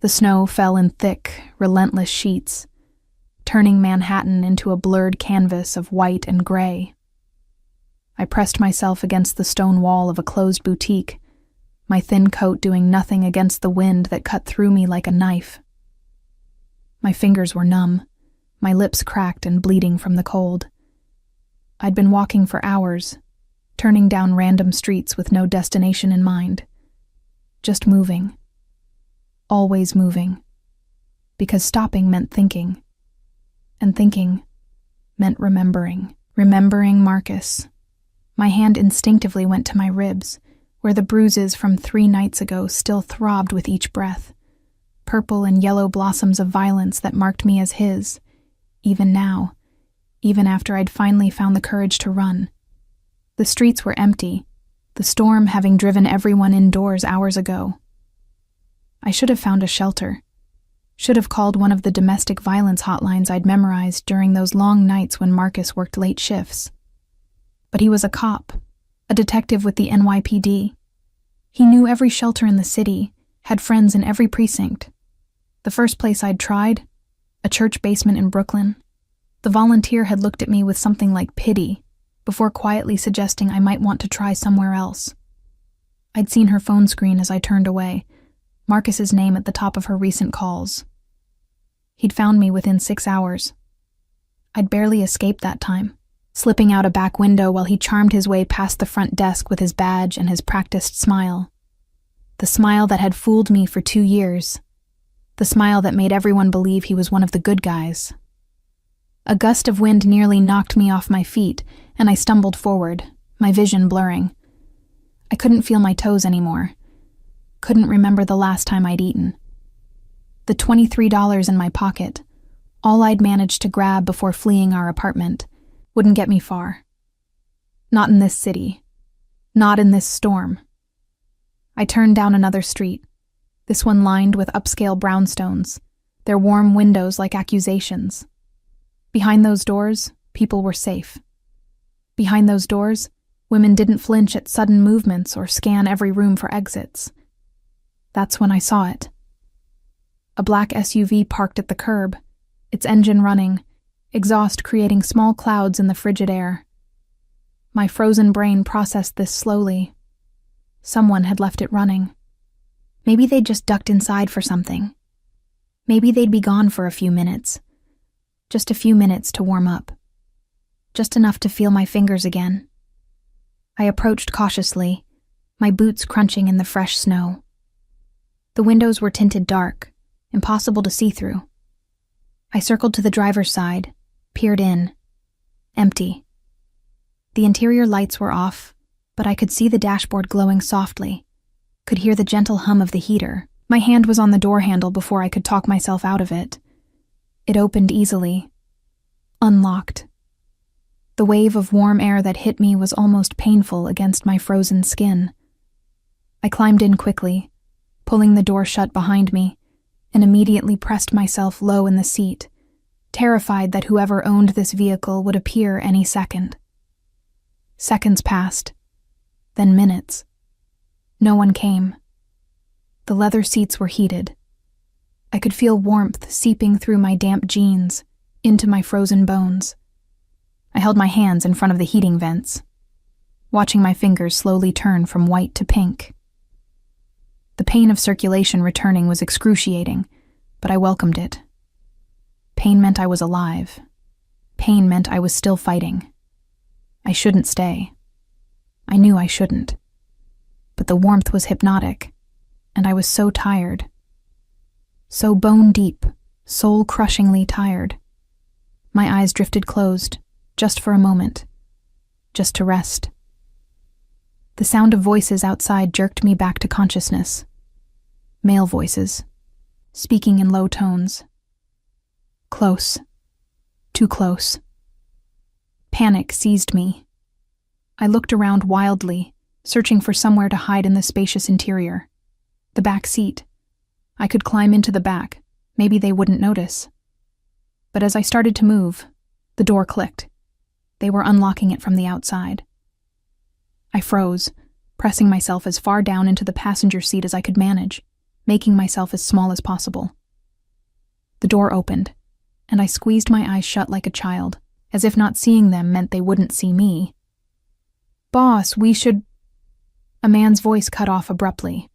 The snow fell in thick, relentless sheets, turning Manhattan into a blurred canvas of white and gray. I pressed myself against the stone wall of a closed boutique, my thin coat doing nothing against the wind that cut through me like a knife. My fingers were numb, my lips cracked and bleeding from the cold. I'd been walking for hours, turning down random streets with no destination in mind. Just moving. Always moving. Because stopping meant thinking. And thinking meant remembering. Remembering Marcus. My hand instinctively went to my ribs, where the bruises from 3 nights ago still throbbed with each breath. Purple and yellow blossoms of violence that marked me as his, even now, even after I'd finally found the courage to run. The streets were empty, the storm having driven everyone indoors hours ago. I should have found a shelter, should have called one of the domestic violence hotlines I'd memorized during those long nights when Marcus worked late shifts. But he was a cop, a detective with the NYPD. He knew every shelter in the city, had friends in every precinct. The first place I'd tried, a church basement in Brooklyn, the volunteer had looked at me with something like pity, before quietly suggesting I might want to try somewhere else. I'd seen her phone screen as I turned away, Marcus's name at the top of her recent calls. He'd found me within 6 hours. I'd barely escaped that time, slipping out a back window while he charmed his way past the front desk with his badge and his practiced smile. The smile that had fooled me for 2 years. The smile that made everyone believe he was one of the good guys. A gust of wind nearly knocked me off my feet, and I stumbled forward, my vision blurring. I couldn't feel my toes anymore. Couldn't remember the last time I'd eaten. The $23 in my pocket, all I'd managed to grab before fleeing our apartment, wouldn't get me far. Not in this city. Not in this storm. I turned down another street, this one lined with upscale brownstones, their warm windows like accusations. Behind those doors, people were safe. Behind those doors, women didn't flinch at sudden movements or scan every room for exits. That's when I saw it. A black SUV parked at the curb, its engine running, exhaust creating small clouds in the frigid air. My frozen brain processed this slowly. Someone had left it running. Maybe they'd just ducked inside for something. Maybe they'd be gone for a few minutes. Just a few minutes to warm up. Just enough to feel my fingers again. I approached cautiously, my boots crunching in the fresh snow. The windows were tinted dark, impossible to see through. I circled to the driver's side, peered in. Empty. The interior lights were off, but I could see the dashboard glowing softly, could hear the gentle hum of the heater. My hand was on the door handle before I could talk myself out of it. It opened easily. Unlocked. The wave of warm air that hit me was almost painful against my frozen skin. I climbed in quickly, pulling the door shut behind me, and immediately pressed myself low in the seat, terrified that whoever owned this vehicle would appear any second. Seconds passed, then minutes. No one came. The leather seats were heated. I could feel warmth seeping through my damp jeans, into my frozen bones. I held my hands in front of the heating vents, watching my fingers slowly turn from white to pink. The pain of circulation returning was excruciating, but I welcomed it. Pain meant I was alive. Pain meant I was still fighting. I shouldn't stay. I knew I shouldn't. But the warmth was hypnotic, and I was so tired. So bone-deep, soul-crushingly tired. My eyes drifted closed, just for a moment. Just to rest. The sound of voices outside jerked me back to consciousness. Male voices, speaking in low tones. Close. Too close. Panic seized me. I looked around wildly, searching for somewhere to hide in the spacious interior. The back seat. I could climb into the back. Maybe they wouldn't notice. But as I started to move, the door clicked. They were unlocking it from the outside. I froze, pressing myself as far down into the passenger seat as I could manage. making myself as small as possible. The door opened, and I squeezed my eyes shut like a child, as if not seeing them meant they wouldn't see me. "Boss, we should—" A man's voice cut off abruptly.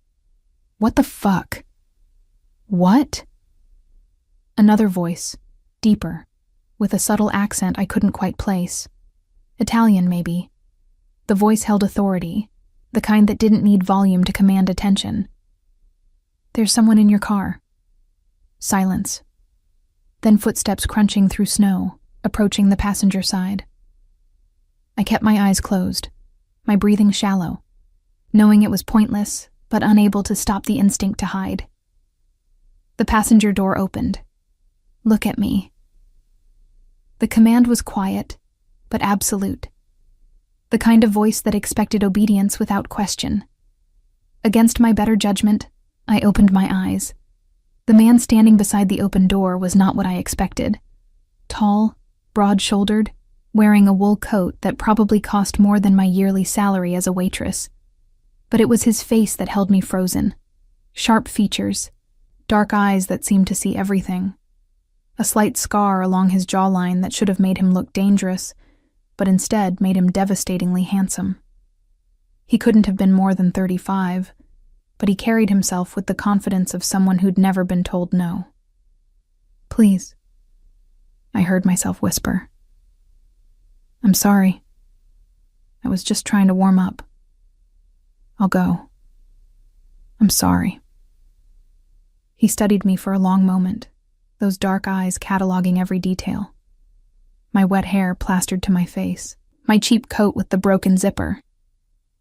"What the fuck?" "What?" Another voice, deeper, with a subtle accent I couldn't quite place. Italian, maybe. The voice held authority, the kind that didn't need volume to command attention. "There's someone in your car." Silence. Then footsteps crunching through snow, approaching the passenger side. I kept my eyes closed, my breathing shallow, knowing it was pointless, but unable to stop the instinct to hide. The passenger door opened. "Look at me." The command was quiet, but absolute. The kind of voice that expected obedience without question. Against my better judgment, I opened my eyes. The man standing beside the open door was not what I expected. Tall, broad-shouldered, wearing a wool coat that probably cost more than my yearly salary as a waitress. But it was his face that held me frozen. Sharp features, dark eyes that seemed to see everything. A slight scar along his jawline that should have made him look dangerous, but instead made him devastatingly handsome. He couldn't have been more than 35, but he carried himself with the confidence of someone who'd never been told no. "Please," I heard myself whisper. "I'm sorry. I was just trying to warm up. I'll go. I'm sorry." He studied me for a long moment, those dark eyes cataloging every detail. My wet hair plastered to my face, my cheap coat with the broken zipper,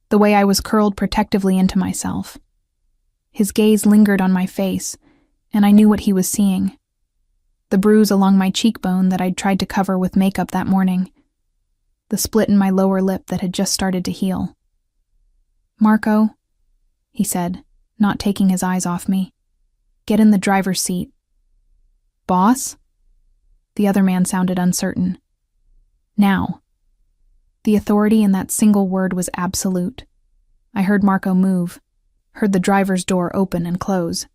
the way I was curled protectively into myself. His gaze lingered on my face, and I knew what he was seeing. The bruise along my cheekbone that I'd tried to cover with makeup that morning. The split in my lower lip that had just started to heal. "Marco," he said, not taking his eyes off me. "Get in the driver's seat." "Boss?" The other man sounded uncertain. "Now." The authority in that single word was absolute. I heard Marco move, heard the driver's door open and close.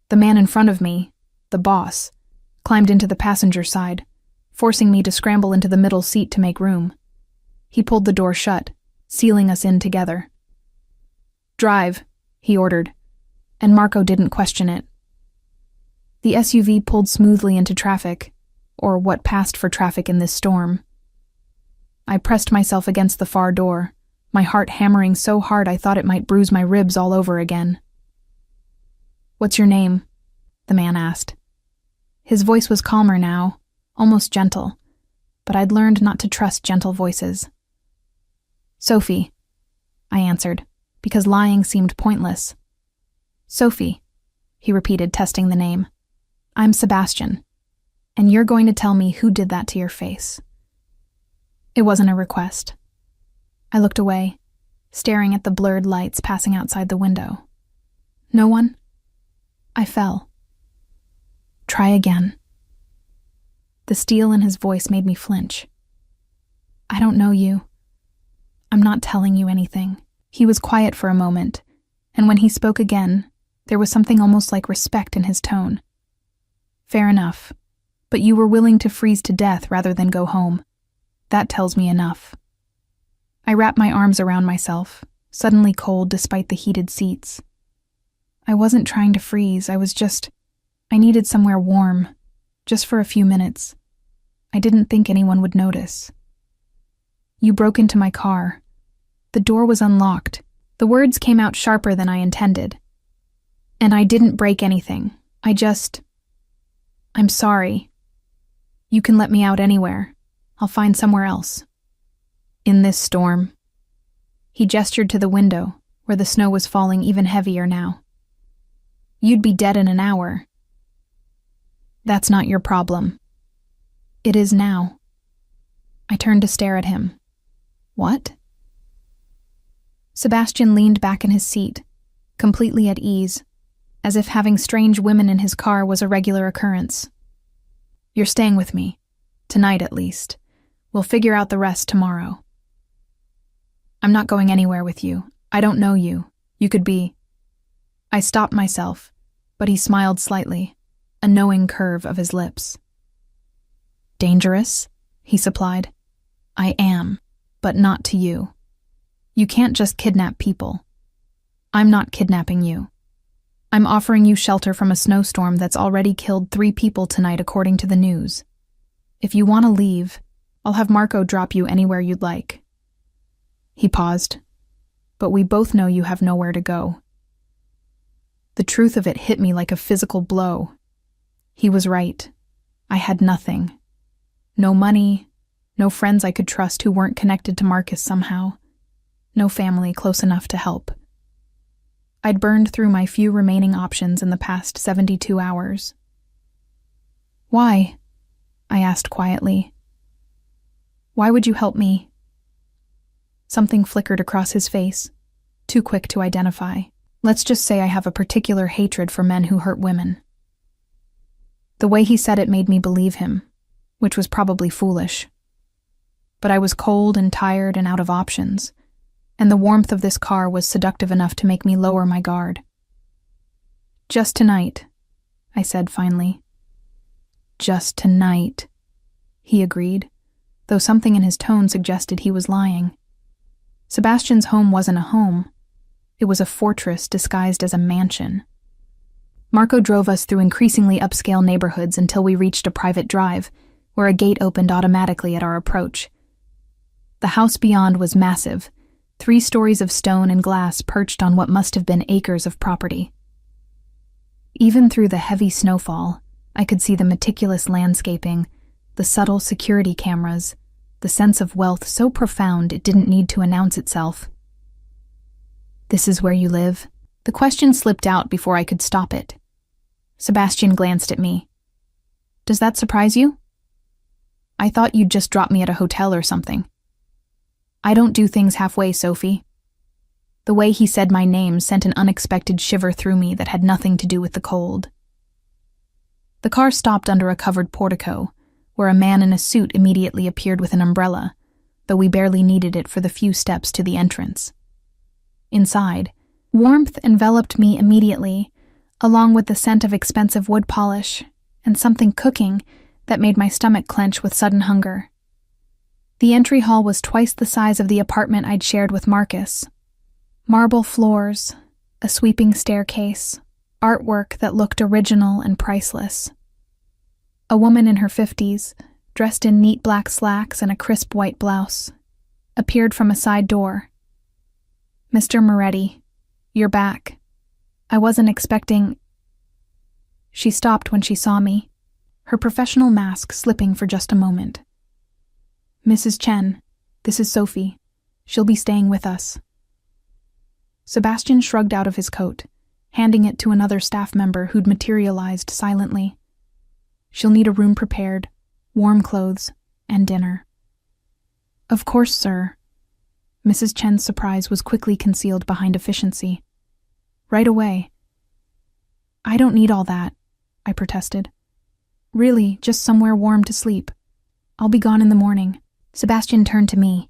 The man in front of me, the boss, climbed into the passenger side, forcing me to scramble into the middle seat to make room. He pulled the door shut, sealing us in together. "Drive," he ordered, and Marco didn't question it. The SUV pulled smoothly into traffic, or what passed for traffic in this storm. I pressed myself against the far door, my heart hammering so hard I thought it might bruise my ribs all over again. "What's your name?" the man asked. His voice was calmer now, almost gentle, but I'd learned not to trust gentle voices. "Sophie," I answered, because lying seemed pointless. "Sophie," he repeated, testing the name. "I'm Sebastian, and you're going to tell me who did that to your face." It wasn't a request. I looked away, staring at the blurred lights passing outside the window. "No one?" I fell. "Try again." The steel in his voice made me flinch. "I don't know you. I'm not telling you anything." He was quiet for a moment, and when he spoke again, there was something almost like respect in his tone. "Fair enough, but you were willing to freeze to death rather than go home. That tells me enough." I wrapped my arms around myself, suddenly cold despite the heated seats. I wasn't trying to freeze, I needed somewhere warm, just for a few minutes. I didn't think anyone would notice. "You broke into my car. The door was unlocked." The words came out sharper than I intended. "And I didn't break anything. I'm sorry. You can let me out anywhere. I'll find somewhere else." "In this storm." He gestured to the window, where the snow was falling even heavier now. "You'd be dead in an hour." "That's not your problem." "It is now." I turned to stare at him. "What?" Sebastian leaned back in his seat, completely at ease, as if having strange women in his car was a regular occurrence. "You're staying with me. Tonight, at least. We'll figure out the rest tomorrow." "I'm not going anywhere with you. I don't know you. You could be—" I stopped myself, but he smiled slightly, a knowing curve of his lips. Dangerous? He supplied. I am, but not to you. You can't just kidnap people. I'm not kidnapping you. I'm offering you shelter from a snowstorm that's already killed 3 people tonight according to the news. If you want to leave, I'll have Marco drop you anywhere you'd like. He paused. But we both know you have nowhere to go. The truth of it hit me like a physical blow. He was right. I had nothing. No money, no friends I could trust who weren't connected to Marcus somehow, no family close enough to help. I'd burned through my few remaining options in the past 72 hours. Why? I asked quietly. Why would you help me? Something flickered across his face, too quick to identify. Let's just say I have a particular hatred for men who hurt women. The way he said it made me believe him, which was probably foolish. But I was cold and tired and out of options, and the warmth of this car was seductive enough to make me lower my guard. Just tonight, I said finally. Just tonight, he agreed, though something in his tone suggested he was lying. Sebastian's home wasn't a home. It was a fortress disguised as a mansion. Marco drove us through increasingly upscale neighborhoods until we reached a private drive, where a gate opened automatically at our approach. The house beyond was massive, 3 stories of stone and glass perched on what must have been acres of property. Even through the heavy snowfall, I could see the meticulous landscaping, the subtle security cameras, the sense of wealth so profound it didn't need to announce itself. This is where you live? The question slipped out before I could stop it. Sebastian glanced at me. Does that surprise you? I thought you'd just drop me at a hotel or something. I don't do things halfway, Sophie. The way he said my name sent an unexpected shiver through me that had nothing to do with the cold. The car stopped under a covered portico, where a man in a suit immediately appeared with an umbrella, though we barely needed it for the few steps to the entrance. Inside, warmth enveloped me immediately, along with the scent of expensive wood polish and something cooking that made my stomach clench with sudden hunger. The entry hall was twice the size of the apartment I'd shared with Marcus. Marble floors, a sweeping staircase, artwork that looked original and priceless. A woman in her 50s, dressed in neat black slacks and a crisp white blouse, appeared from a side door. Mr. Moretti, you're back. I wasn't expecting... She stopped when she saw me, her professional mask slipping for just a moment. Mrs. Chen, this is Sophie. She'll be staying with us. Sebastian shrugged out of his coat, handing it to another staff member who'd materialized silently. She'll need a room prepared, warm clothes, and dinner. Of course, sir. Mrs. Chen's surprise was quickly concealed behind efficiency. Right away. I don't need all that, I protested. Really, just somewhere warm to sleep. I'll be gone in the morning. Sebastian turned to me,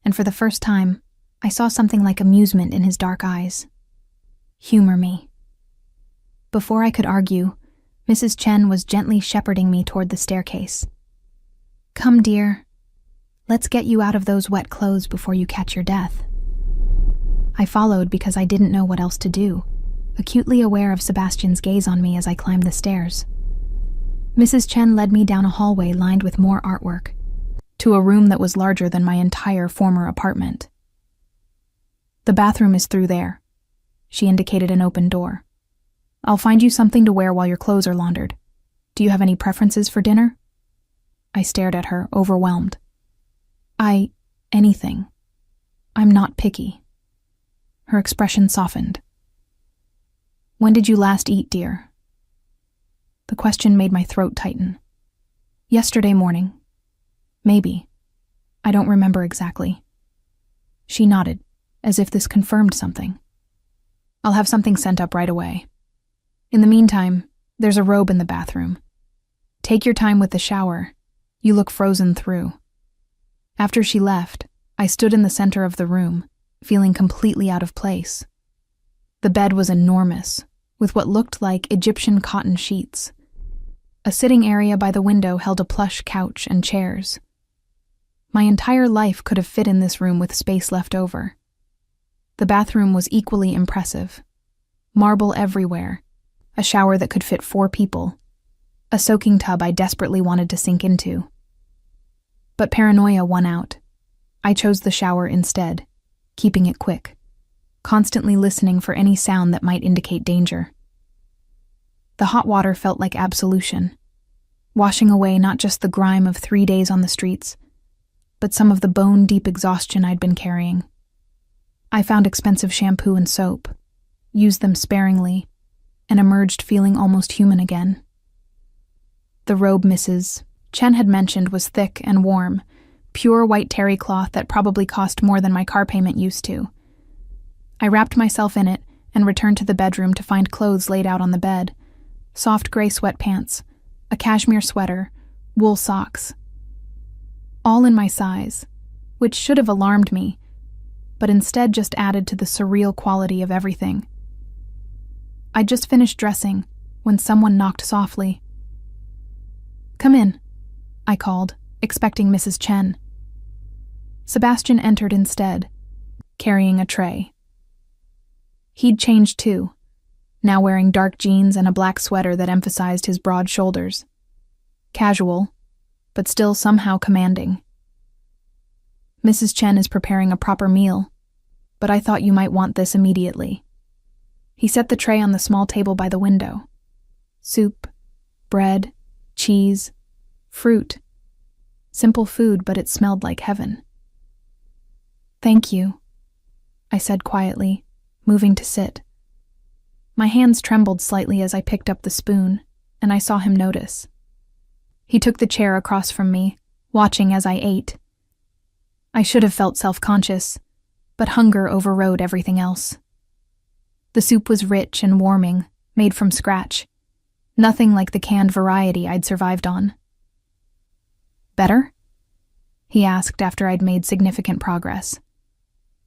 and for the first time, I saw something like amusement in his dark eyes. Humor me. Before I could argue, Mrs. Chen was gently shepherding me toward the staircase. Come, dear. Let's get you out of those wet clothes before you catch your death. I followed because I didn't know what else to do, acutely aware of Sebastian's gaze on me as I climbed the stairs. Mrs. Chen led me down a hallway lined with more artwork, to a room that was larger than my entire former apartment. The bathroom is through there. She indicated an open door. I'll find you something to wear while your clothes are laundered. Do you have any preferences for dinner? I stared at her, overwhelmed. Anything. I'm not picky. Her expression softened. When did you last eat, dear? The question made my throat tighten. Yesterday morning. Maybe. I don't remember exactly. She nodded, as if this confirmed something. I'll have something sent up right away. In the meantime, there's a robe in the bathroom. Take your time with the shower. You look frozen through. After she left, I stood in the center of the room, feeling completely out of place. The bed was enormous, with what looked like Egyptian cotton sheets. A sitting area by the window held a plush couch and chairs. My entire life could have fit in this room with space left over. The bathroom was equally impressive. Marble everywhere, a shower that could fit 4 people, a soaking tub I desperately wanted to sink into. But paranoia won out. I chose the shower instead, keeping it quick, constantly listening for any sound that might indicate danger. The hot water felt like absolution, washing away not just the grime of 3 days on the streets, but some of the bone-deep exhaustion I'd been carrying. I found expensive shampoo and soap, used them sparingly, and emerged feeling almost human again. The robe Mrs. Chen had mentioned was thick and warm, pure white terry cloth that probably cost more than my car payment used to. I wrapped myself in it and returned to the bedroom to find clothes laid out on the bed: soft gray sweatpants, a cashmere sweater, wool socks. All in my size, which should have alarmed me, but instead just added to the surreal quality of everything. I'd just finished dressing when someone knocked softly. "Come in," I called, expecting Mrs. Chen. Sebastian entered instead, carrying a tray. He'd changed too, now wearing dark jeans and a black sweater that emphasized his broad shoulders. Casual, but still somehow commanding. "Mrs. Chen is preparing a proper meal, but I thought you might want this immediately." He set the tray on the small table by the window. Soup, bread, cheese, fruit. Simple food, but it smelled like heaven. "Thank you," I said quietly, moving to sit. My hands trembled slightly as I picked up the spoon, and I saw him notice. He took the chair across from me, watching as I ate. I should have felt self-conscious, but hunger overrode everything else. The soup was rich and warming, made from scratch. Nothing like the canned variety I'd survived on. "Better?" he asked after I'd made significant progress.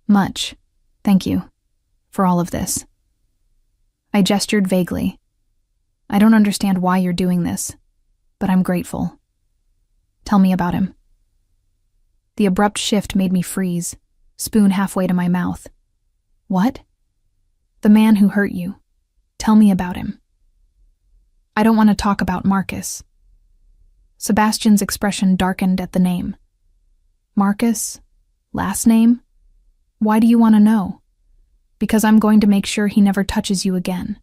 "Much, thank you, for all of this." I gestured vaguely. "I don't understand why you're doing this, but I'm grateful. Tell me about him." The abrupt shift made me freeze, spoon halfway to my mouth. "What?" "The man who hurt you. Tell me about him." "I don't want to talk about Marcus." Sebastian's expression darkened at the name. "Marcus? Last name? Why do you want to know?" "Because I'm going to make sure he never touches you again."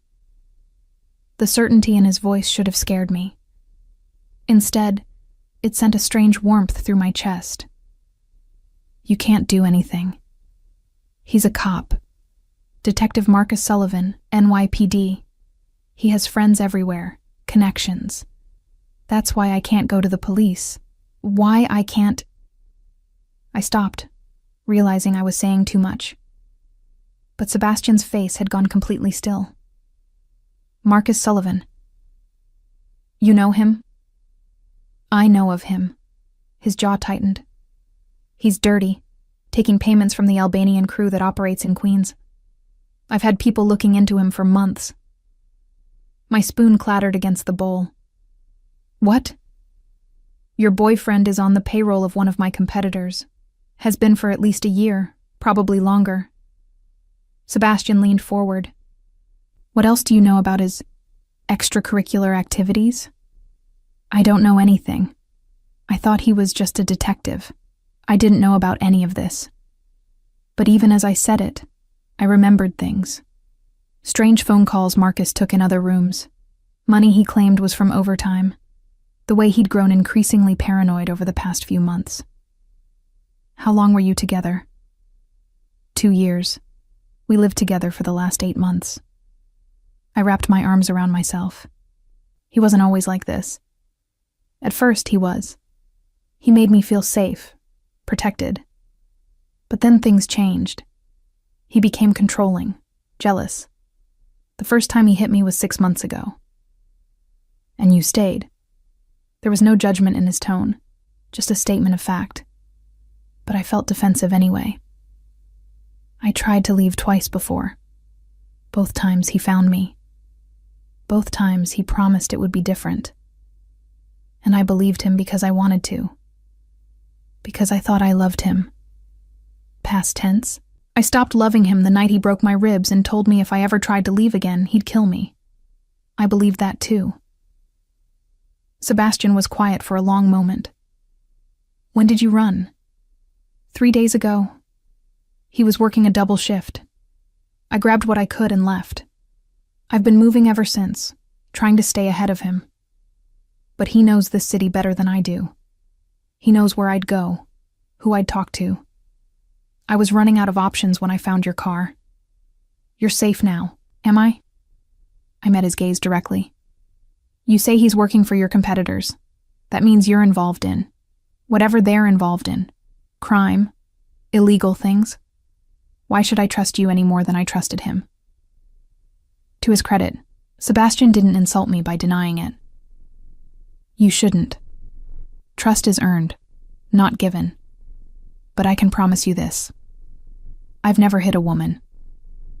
The certainty in his voice should have scared me. Instead, it sent a strange warmth through my chest. "You can't do anything. He's a cop. Detective Marcus Sullivan, NYPD. He has friends everywhere, connections. That's why I can't go to the police. Why I can't—" I stopped, realizing I was saying too much. But Sebastian's face had gone completely still. "Marcus Sullivan. You know him?" "I know of him." His jaw tightened. "He's dirty, taking payments from the Albanian crew that operates in Queens. I've had people looking into him for months." My spoon clattered against the bowl. "What?" "Your boyfriend is on the payroll of one of my competitors. Has been for at least a year, probably longer." Sebastian leaned forward. "What else do you know about his extracurricular activities?" "I don't know anything. I thought he was just a detective. I didn't know about any of this." But even as I said it, I remembered things. Strange phone calls Marcus took in other rooms. Money he claimed was from overtime. The way he'd grown increasingly paranoid over the past few months. "How long were you together?" 2 years. We lived together for the last 8 months. I wrapped my arms around myself. He wasn't always like this. At first, he was. He made me feel safe, protected. But then things changed. He became controlling, jealous. The first time he hit me was 6 months ago. "And you stayed." There was no judgment in his tone, just a statement of fact. But I felt defensive anyway. "I tried to leave twice before Both times he found me. Both times he promised it would be different. And I believed him because I wanted to. Because I thought I loved him. Past tense. I stopped loving him the night he broke my ribs and told me if I ever tried to leave again, he'd kill me. I believed that too. Sebastian was quiet for a long moment. When did you run? 3 days ago. He was working a double shift. I grabbed what I could and left. I've been moving ever since, trying to stay ahead of him. But he knows this city better than I do. He knows where I'd go, who I'd talk to. I was running out of options when I found your car. You're safe now, am I? I met his gaze directly. You say he's working for your competitors. That means you're involved in whatever they're involved in. Crime, illegal things. Why should I trust you any more than I trusted him? To his credit, Sebastian didn't insult me by denying it. You shouldn't. Trust is earned, not given. But I can promise you this. I've never hit a woman.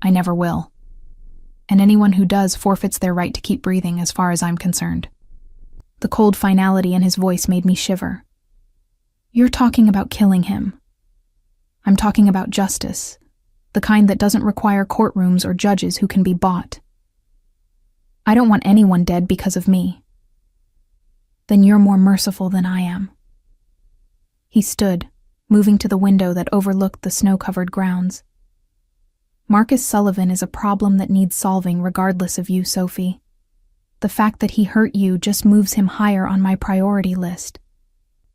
I never will. And anyone who does forfeits their right to keep breathing as far as I'm concerned. The cold finality in his voice made me shiver. You're talking about killing him. I'm talking about justice, the kind that doesn't require courtrooms or judges who can be bought. I don't want anyone dead because of me. Then you're more merciful than I am. He stood, moving to the window that overlooked the snow-covered grounds. Marcus Sullivan is a problem that needs solving regardless of you, Sophie. The fact that he hurt you just moves him higher on my priority list.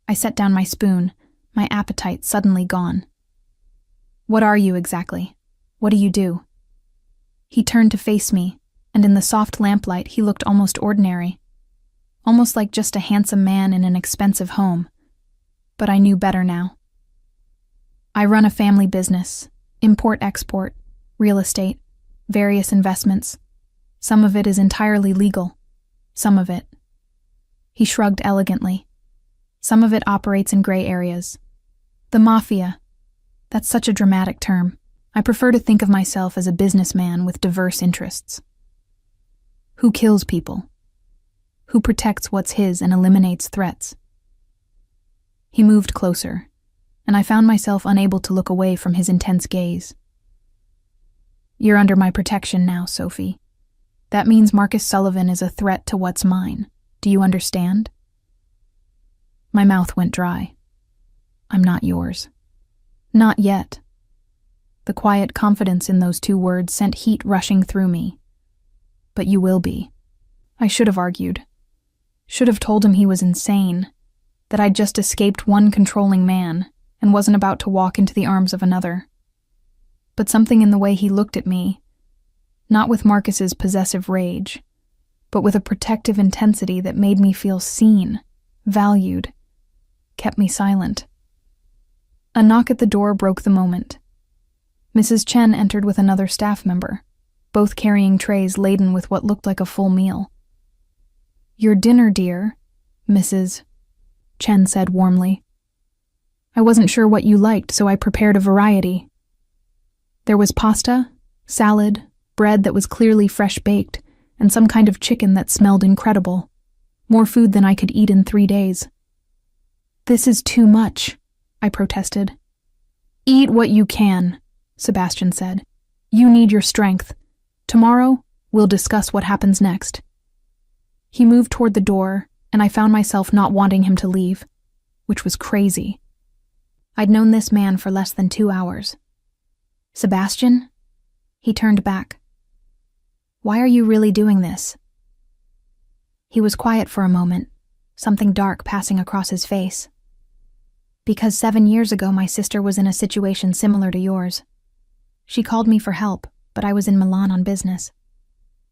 I set down my spoon, my appetite suddenly gone. What are you exactly? What do you do? He turned to face me, and in the soft lamplight he looked almost ordinary. Almost like just a handsome man in an expensive home. But I knew better now. I run a family business, import-export, real estate, various investments. Some of it is entirely legal. Some of it. He shrugged elegantly. Some of it operates in gray areas. The mafia. That's such a dramatic term. I prefer to think of myself as a businessman with diverse interests. Who kills people? Who protects what's his and eliminates threats? He moved closer, and I found myself unable to look away from his intense gaze. You're under my protection now, Sophie. That means Marcus Sullivan is a threat to what's mine. Do you understand? My mouth went dry. I'm not yours. Not yet. The quiet confidence in those two words sent heat rushing through me. But you will be. I should have argued. Should have told him he was insane, that I'd just escaped one controlling man and wasn't about to walk into the arms of another. But something in the way he looked at me, not with Marcus's possessive rage, but with a protective intensity that made me feel seen, valued, kept me silent. A knock at the door broke the moment. Mrs. Chen entered with another staff member, both carrying trays laden with what looked like a full meal. Your dinner, dear, Mrs. Chen said warmly. I wasn't sure what you liked, so I prepared a variety. There was pasta, salad, bread that was clearly fresh-baked, and some kind of chicken that smelled incredible. More food than I could eat in 3 days. This is too much, I protested. Eat what you can, Sebastian said. You need your strength. Tomorrow, we'll discuss what happens next. He moved toward the door, and I found myself not wanting him to leave, which was crazy. I'd known this man for less than 2 hours. Sebastian? He turned back. Why are you really doing this? He was quiet for a moment, something dark passing across his face. Because 7 years ago my sister was in a situation similar to yours. She called me for help, but I was in Milan on business.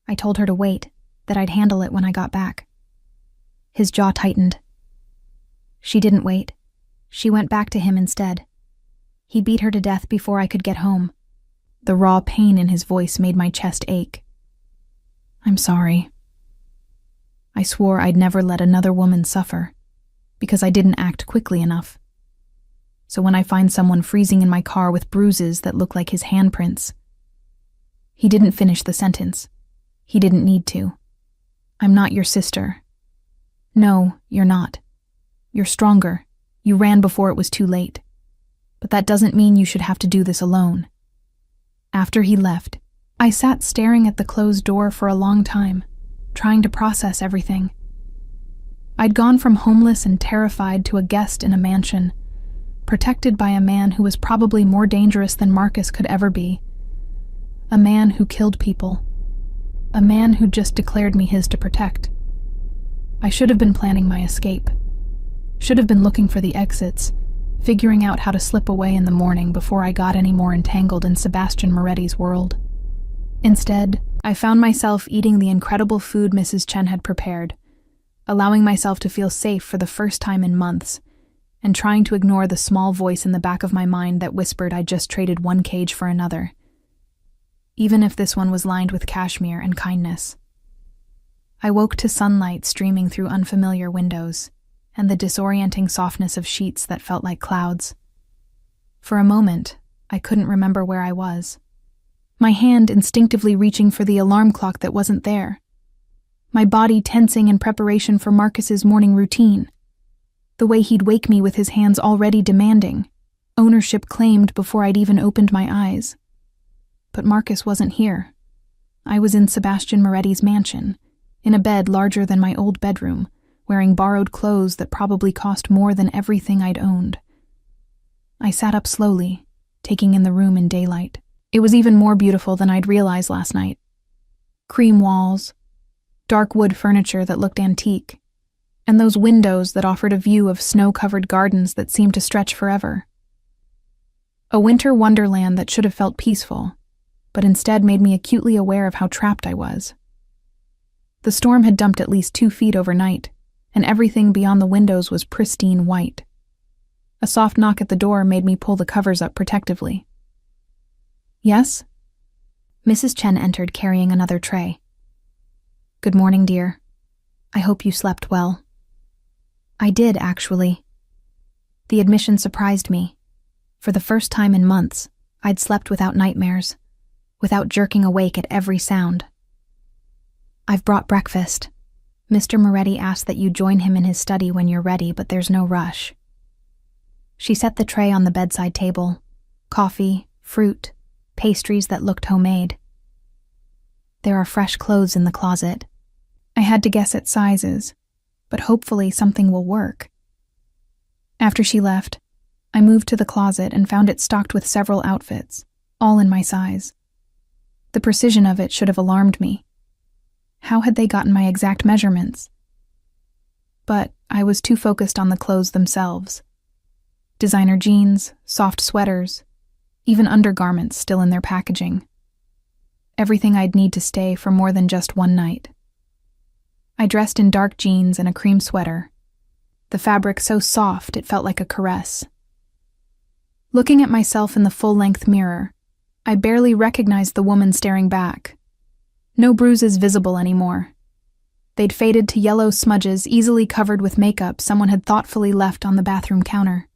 I told her to wait, that I'd handle it when I got back. His jaw tightened. She didn't wait. She went back to him instead. He beat her to death before I could get home. The raw pain in his voice made my chest ache. I'm sorry. I swore I'd never let another woman suffer, because I didn't act quickly enough. So when I find someone freezing in my car with bruises that look like his handprints... He didn't finish the sentence. He didn't need to. I'm not your sister. No, you're not. You're stronger. You ran before it was too late. But that doesn't mean you should have to do this alone. After he left, I sat staring at the closed door for a long time, trying to process everything. I'd gone from homeless and terrified to a guest in a mansion, protected by a man who was probably more dangerous than Marcus could ever be. A man who killed people. A man who just declared me his to protect. I should have been planning my escape. Should have been looking for the exits, figuring out how to slip away in the morning before I got any more entangled in Sebastian Moretti's world. Instead, I found myself eating the incredible food Mrs. Chen had prepared, allowing myself to feel safe for the first time in months, and trying to ignore the small voice in the back of my mind that whispered I'd just traded one cage for another, even if this one was lined with cashmere and kindness. I woke to sunlight streaming through unfamiliar windows, and the disorienting softness of sheets that felt like clouds. For a moment, I couldn't remember where I was. My hand instinctively reaching for the alarm clock that wasn't there. My body tensing in preparation for Marcus's morning routine. The way he'd wake me with his hands already demanding, ownership claimed before I'd even opened my eyes. But Marcus wasn't here. I was in Sebastian Moretti's mansion, in a bed larger than my old bedroom, wearing borrowed clothes that probably cost more than everything I'd owned. I sat up slowly, taking in the room in daylight. It was even more beautiful than I'd realized last night. Cream walls, dark wood furniture that looked antique, and those windows that offered a view of snow-covered gardens that seemed to stretch forever. A winter wonderland that should have felt peaceful, but instead made me acutely aware of how trapped I was. The storm had dumped at least 2 feet overnight, and everything beyond the windows was pristine white. A soft knock at the door made me pull the covers up protectively. Yes? Mrs. Chen entered carrying another tray. Good morning, dear. I hope you slept well. I did, actually. The admission surprised me. For the first time in months, I'd slept without nightmares, without jerking awake at every sound. I've brought breakfast. Mr. Moretti asked that you join him in his study when you're ready, but there's no rush. She set the tray on the bedside table. Coffee, fruit, pastries that looked homemade. There are fresh clothes in the closet. I had to guess at sizes, but hopefully something will work. After she left, I moved to the closet and found it stocked with several outfits, all in my size. The precision of it should have alarmed me. How had they gotten my exact measurements? But I was too focused on the clothes themselves. Designer jeans, soft sweaters, even undergarments still in their packaging. Everything I'd need to stay for more than just one night. I dressed in dark jeans and a cream sweater, the fabric so soft it felt like a caress. Looking at myself in the full-length mirror, I barely recognized the woman staring back. No bruises visible anymore. They'd faded to yellow smudges easily covered with makeup someone had thoughtfully left on the bathroom counter.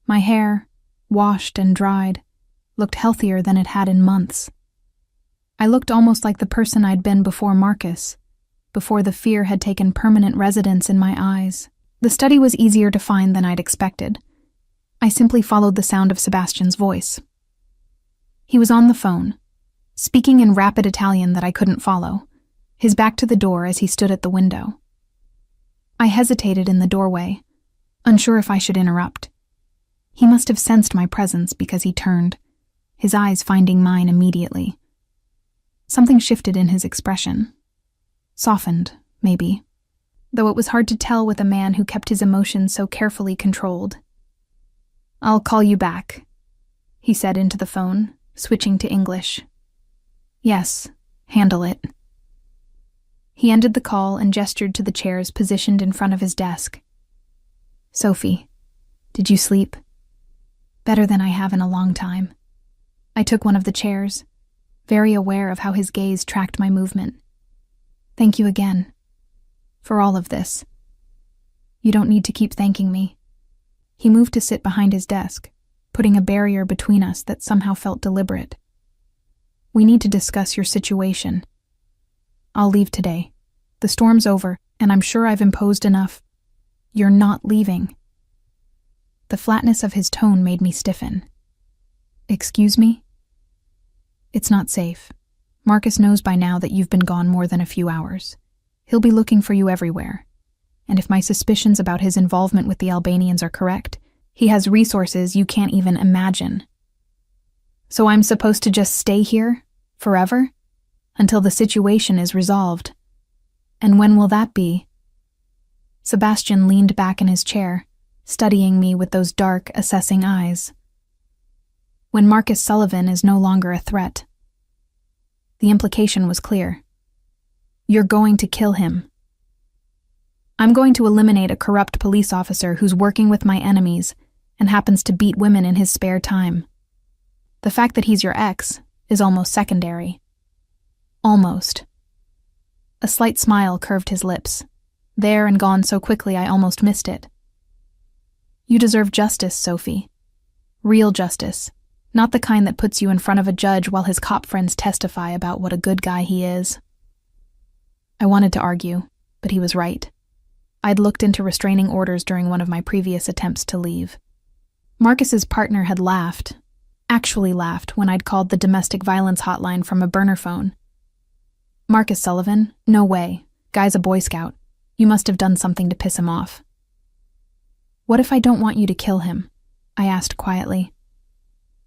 My hair, washed and dried, looked healthier than it had in months. I looked almost like the person I'd been before Marcus, before the fear had taken permanent residence in my eyes. The study was easier to find than I'd expected. I simply followed the sound of Sebastian's voice. He was on the phone, speaking in rapid Italian that I couldn't follow, his back to the door as he stood at the window. I hesitated in the doorway, unsure if I should interrupt. He must have sensed my presence because he turned, his eyes finding mine immediately. Something shifted in his expression. Softened, maybe, though it was hard to tell with a man who kept his emotions so carefully controlled. "I'll call you back," he said into the phone, switching to English. "Yes, handle it." He ended the call and gestured to the chairs positioned in front of his desk. "Sophie, did you sleep?" "Better than I have in a long time." I took one of the chairs, very aware of how his gaze tracked my movement. "Thank you again. For all of this. You don't need to keep thanking me." He moved to sit behind his desk, putting a barrier between us that somehow felt deliberate. We need to discuss your situation. I'll leave today. The storm's over, and I'm sure I've imposed enough. You're not leaving. The flatness of his tone made me stiffen. Excuse me? It's not safe. Marcus knows by now that you've been gone more than a few hours. He'll be looking for you everywhere. And if my suspicions about his involvement with the Albanians are correct, he has resources you can't even imagine. So I'm supposed to just stay here? Forever? Until the situation is resolved. And when will that be? Sebastian leaned back in his chair, studying me with those dark, assessing eyes. When Marcus Sullivan is no longer a threat. The implication was clear. You're going to kill him. I'm going to eliminate a corrupt police officer who's working with my enemies and happens to beat women in his spare time. The fact that he's your ex is almost secondary. Almost. A slight smile curved his lips, there and gone so quickly I almost missed it. You deserve justice, Sophie. Real justice, not the kind that puts you in front of a judge while his cop friends testify about what a good guy he is. I wanted to argue, but he was right. I'd looked into restraining orders during one of my previous attempts to leave. Marcus's partner had laughed, actually laughed, when I'd called the domestic violence hotline from a burner phone. Marcus Sullivan? No way. Guy's a Boy Scout. You must have done something to piss him off. What if I don't want you to kill him? I asked quietly.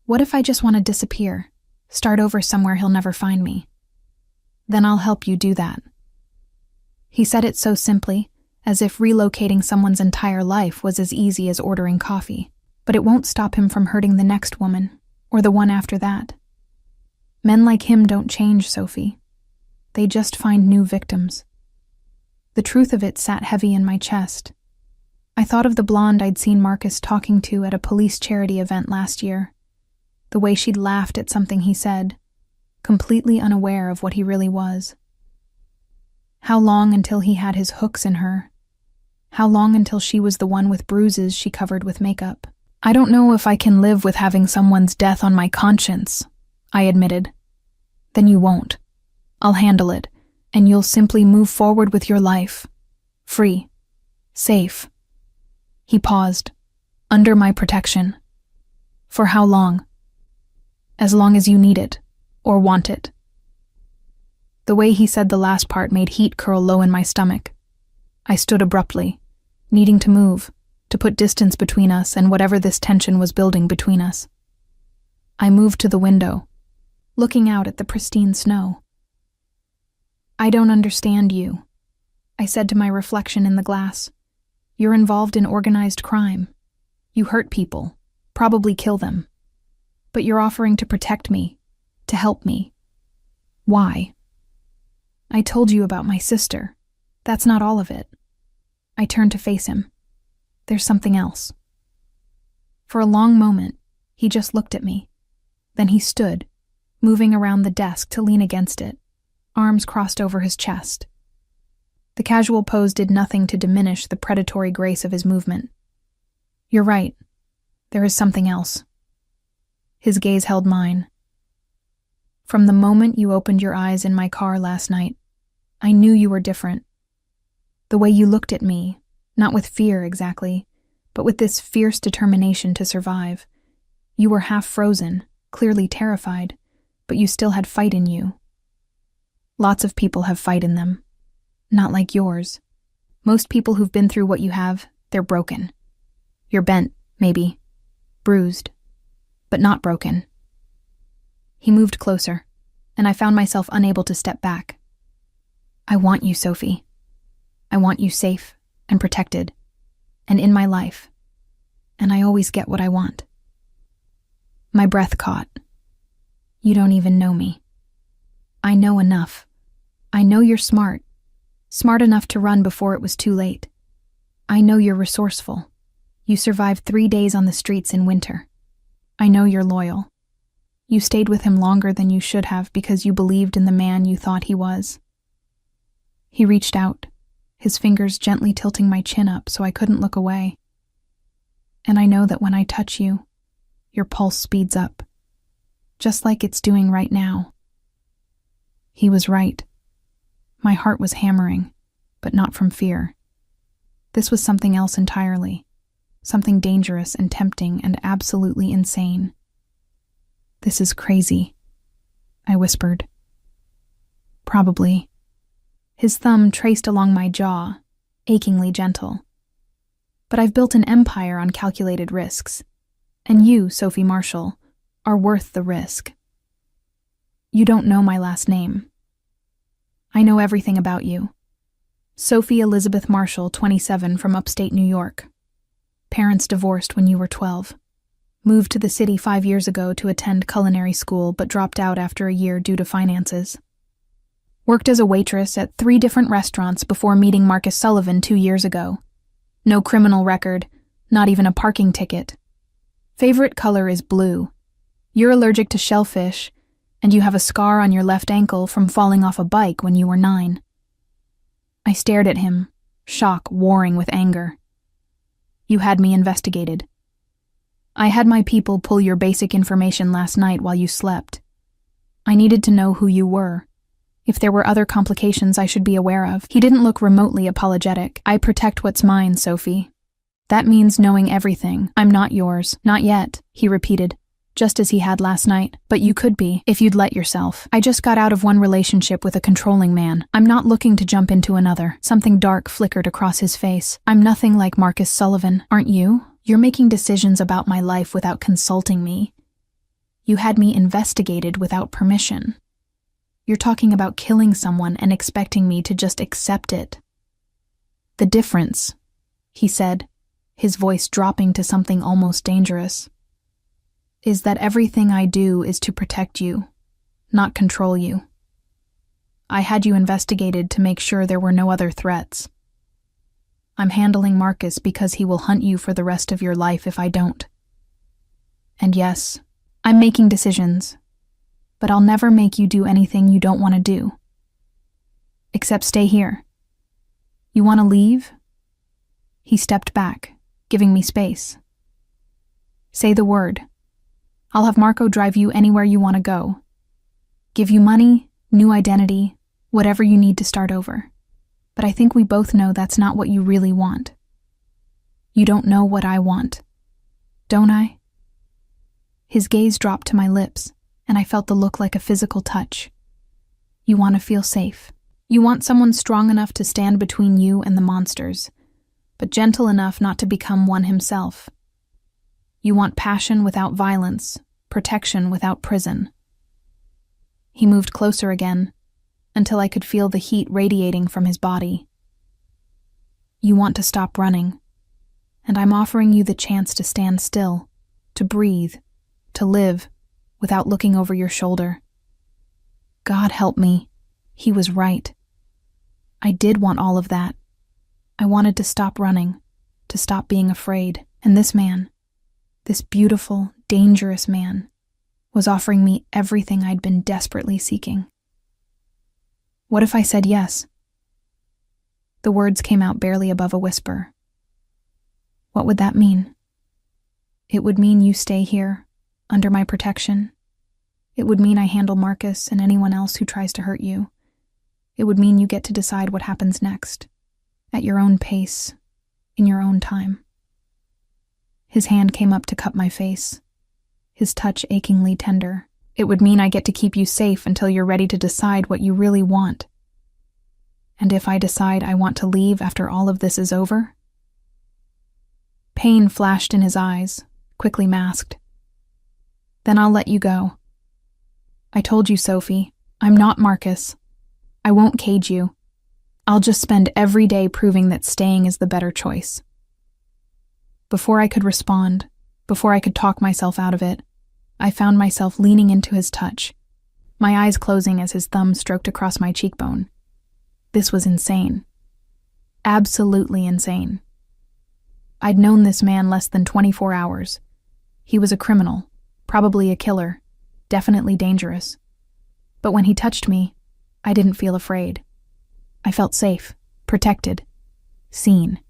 What if I just want to disappear, start over somewhere he'll never find me? Then I'll help you do that. He said it so simply, as if relocating someone's entire life was as easy as ordering coffee. But it won't stop him from hurting the next woman, or the one after that. Men like him don't change, Sophie. They just find new victims. The truth of it sat heavy in my chest. I thought of the blonde I'd seen Marcus talking to at a police charity event last year. The way she'd laughed at something he said, completely unaware of what he really was. How long until he had his hooks in her? How long until she was the one with bruises she covered with makeup? I don't know if I can live with having someone's death on my conscience, I admitted. Then you won't. I'll handle it, and you'll simply move forward with your life. Free. Safe. He paused. Under my protection. For how long? As long as you need it, or want it. The way he said the last part made heat curl low in my stomach. I stood abruptly, needing to move, to put distance between us and whatever this tension was building between us. I moved to the window, looking out at the pristine snow. I don't understand you, I said to my reflection in the glass. You're involved in organized crime. You hurt people, probably kill them. But you're offering to protect me, to help me. Why? I told you about my sister. That's not all of it. I turned to face him. There's something else. For a long moment, he just looked at me. Then he stood, moving around the desk to lean against it, arms crossed over his chest. The casual pose did nothing to diminish the predatory grace of his movement. You're right. There is something else. His gaze held mine. From the moment you opened your eyes in my car last night, I knew you were different. The way you looked at me, not with fear exactly, but with this fierce determination to survive. You were half frozen, clearly terrified, but you still had fight in you. Lots of people have fight in them. Not like yours. Most people who've been through what you have, they're broken. You're bent, maybe. Bruised. But not broken. He moved closer, and I found myself unable to step back. I want you, Sophie. I want you safe and protected, and in my life. And I always get what I want. My breath caught. You don't even know me. I know enough. I know you're smart. Smart enough to run before it was too late. I know you're resourceful. You survived 3 days on the streets in winter. I know you're loyal. You stayed with him longer than you should have because you believed in the man you thought he was. He reached out, his fingers gently tilting my chin up so I couldn't look away. And I know that when I touch you, your pulse speeds up, just like it's doing right now. He was right. My heart was hammering, but not from fear. This was something else entirely, something dangerous and tempting and absolutely insane. "This is crazy," I whispered. "Probably." His thumb traced along my jaw, achingly gentle. "But I've built an empire on calculated risks, and you, Sophie Marshall, are worth the risk. You don't know my last name. I know everything about you. Sophie Elizabeth Marshall, 27, from upstate New York. Parents divorced when you were 12. Moved to the city 5 years ago to attend culinary school, but dropped out after a year due to finances. Worked as a waitress at 3 different restaurants before meeting Marcus Sullivan 2 years ago. No criminal record, not even a parking ticket. Favorite color is blue. You're allergic to shellfish, and you have a scar on your left ankle from falling off a bike when you were 9. I stared at him, shock warring with anger. You had me investigated. I had my people pull your basic information last night while you slept. I needed to know who you were, if there were other complications I should be aware of. He didn't look remotely apologetic. I protect what's mine, Sophie. That means knowing everything. I'm not yours. Not yet, he repeated, just as he had last night. But you could be, if you'd let yourself. I just got out of one relationship with a controlling man. I'm not looking to jump into another. Something dark flickered across his face. I'm nothing like Marcus Sullivan, aren't you? You're making decisions about my life without consulting me. You had me investigated without permission. You're talking about killing someone and expecting me to just accept it. The difference, he said, his voice dropping to something almost dangerous, is that everything I do is to protect you, not control you. I had you investigated to make sure there were no other threats. I'm handling Marcus because he will hunt you for the rest of your life if I don't. And yes, I'm making decisions, but I'll never make you do anything you don't want to do. Except stay here. You want to leave? He stepped back, giving me space. Say the word. I'll have Marco drive you anywhere you want to go. Give you money, new identity, whatever you need to start over. But I think we both know that's not what you really want. You don't know what I want, don't I? His gaze dropped to my lips, and I felt the look like a physical touch. You want to feel safe. You want someone strong enough to stand between you and the monsters, but gentle enough not to become one himself. You want passion without violence, protection without prison. He moved closer again, until I could feel the heat radiating from his body. You want to stop running, and I'm offering you the chance to stand still, to breathe, to live, without looking over your shoulder. God help me, he was right. I did want all of that. I wanted to stop running, to stop being afraid, and this man, this beautiful, dangerous man, was offering me everything I'd been desperately seeking. What if I said yes? The words came out barely above a whisper. What would that mean? It would mean you stay here, under my protection. It would mean I handle Marcus and anyone else who tries to hurt you. It would mean you get to decide what happens next, at your own pace, in your own time. His hand came up to cup my face, his touch achingly tender. It would mean I get to keep you safe until you're ready to decide what you really want. And if I decide I want to leave after all of this is over? Pain flashed in his eyes, quickly masked. Then I'll let you go. I told you, Sophie, I'm not Marcus. I won't cage you. I'll just spend every day proving that staying is the better choice. Before I could respond, before I could talk myself out of it, I found myself leaning into his touch, my eyes closing as his thumb stroked across my cheekbone. This was insane. Absolutely insane. I'd known this man less than 24 hours. He was a criminal, probably a killer, definitely dangerous. But when he touched me, I didn't feel afraid. I felt safe, protected, seen.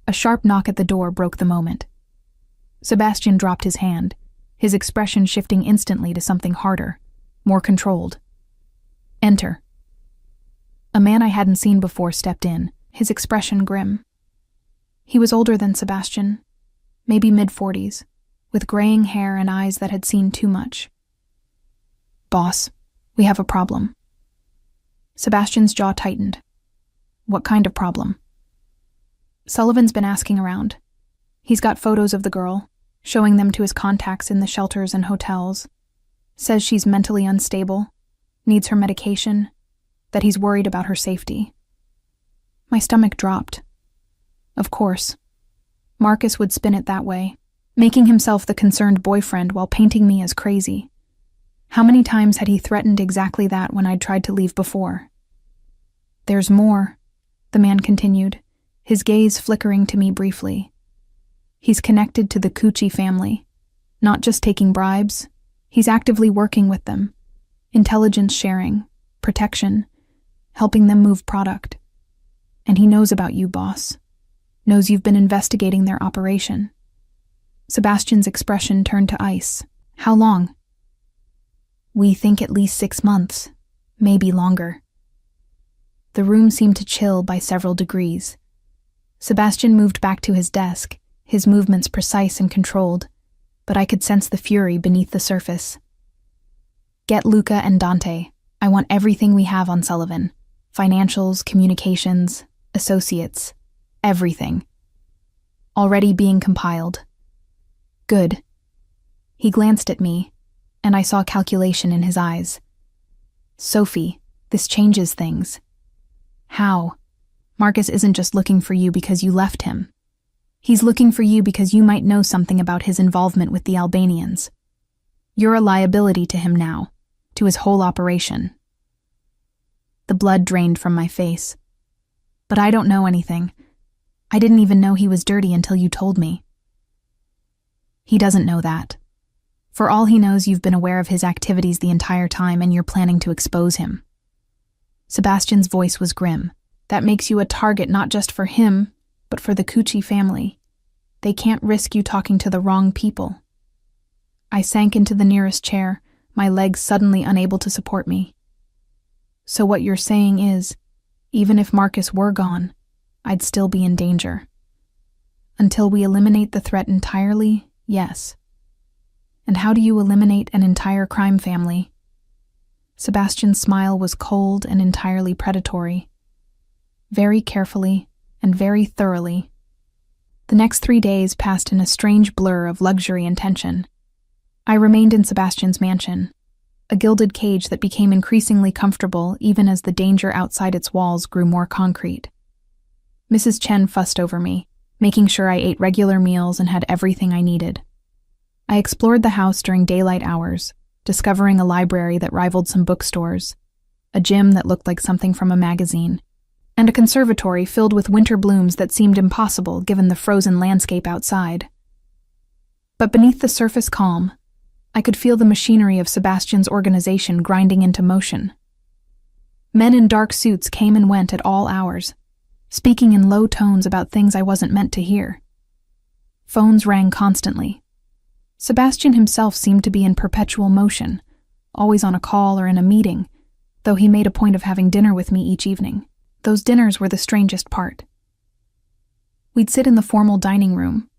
A sharp knock at the door broke the moment. Sebastian dropped his hand, his expression shifting instantly to something harder, more controlled. Enter. A man I hadn't seen before stepped in, his expression grim. He was older than Sebastian, maybe mid-40s, with graying hair and eyes that had seen too much. "Boss, we have a problem." Sebastian's jaw tightened. "What kind of problem?" "Sullivan's been asking around. He's got photos of the girl, showing them to his contacts in the shelters and hotels. Says she's mentally unstable, needs her medication, that he's worried about her safety." My stomach dropped. Of course. Marcus would spin it that way, making himself the concerned boyfriend while painting me as crazy. How many times had he threatened exactly that when I'd tried to leave before? "There's more," the man continued, his gaze flickering to me briefly. "He's connected to the Cucci family, not just taking bribes. He's actively working with them, intelligence sharing, protection, helping them move product. And he knows about you, boss. Knows you've been investigating their operation." Sebastian's expression turned to ice. "How long?" "We think at least 6 months, maybe longer." The room seemed to chill by several degrees. Sebastian moved back to his desk, his movements precise and controlled, but I could sense the fury beneath the surface. "Get Luca and Dante. I want everything we have on Sullivan. Financials, communications, associates, everything. Already being compiled." "Good." He glanced at me, and I saw calculation in his eyes. "Sophie, this changes things." "How?" "Marcus isn't just looking for you because you left him. He's looking for you because you might know something about his involvement with the Albanians. You're a liability to him now, to his whole operation." The blood drained from my face. "But I don't know anything. I didn't even know he was dirty until you told me." "He doesn't know that. For all he knows, you've been aware of his activities the entire time and you're planning to expose him." Sebastian's voice was grim. "That makes you a target not just for him, but for the Cucci family. They can't risk you talking to the wrong people." I sank into the nearest chair, my legs suddenly unable to support me. "So what you're saying is, even if Marcus were gone, I'd still be in danger." "Until we eliminate the threat entirely, yes." "And how do you eliminate an entire crime family?" Sebastian's smile was cold and entirely predatory. "Very carefully and very thoroughly." The next 3 days passed in a strange blur of luxury and tension. I remained in Sebastian's mansion, a gilded cage that became increasingly comfortable even as the danger outside its walls grew more concrete. Mrs. Chen fussed over me, making sure I ate regular meals and had everything I needed. I explored the house during daylight hours, discovering a library that rivaled some bookstores, a gym that looked like something from a magazine, and a conservatory filled with winter blooms that seemed impossible given the frozen landscape outside. But beneath the surface calm, I could feel the machinery of Sebastian's organization grinding into motion. Men in dark suits came and went at all hours, speaking in low tones about things I wasn't meant to hear. Phones rang constantly. Sebastian himself seemed to be in perpetual motion, always on a call or in a meeting, though he made a point of having dinner with me each evening. Those dinners were the strangest part. We'd sit in the formal dining room,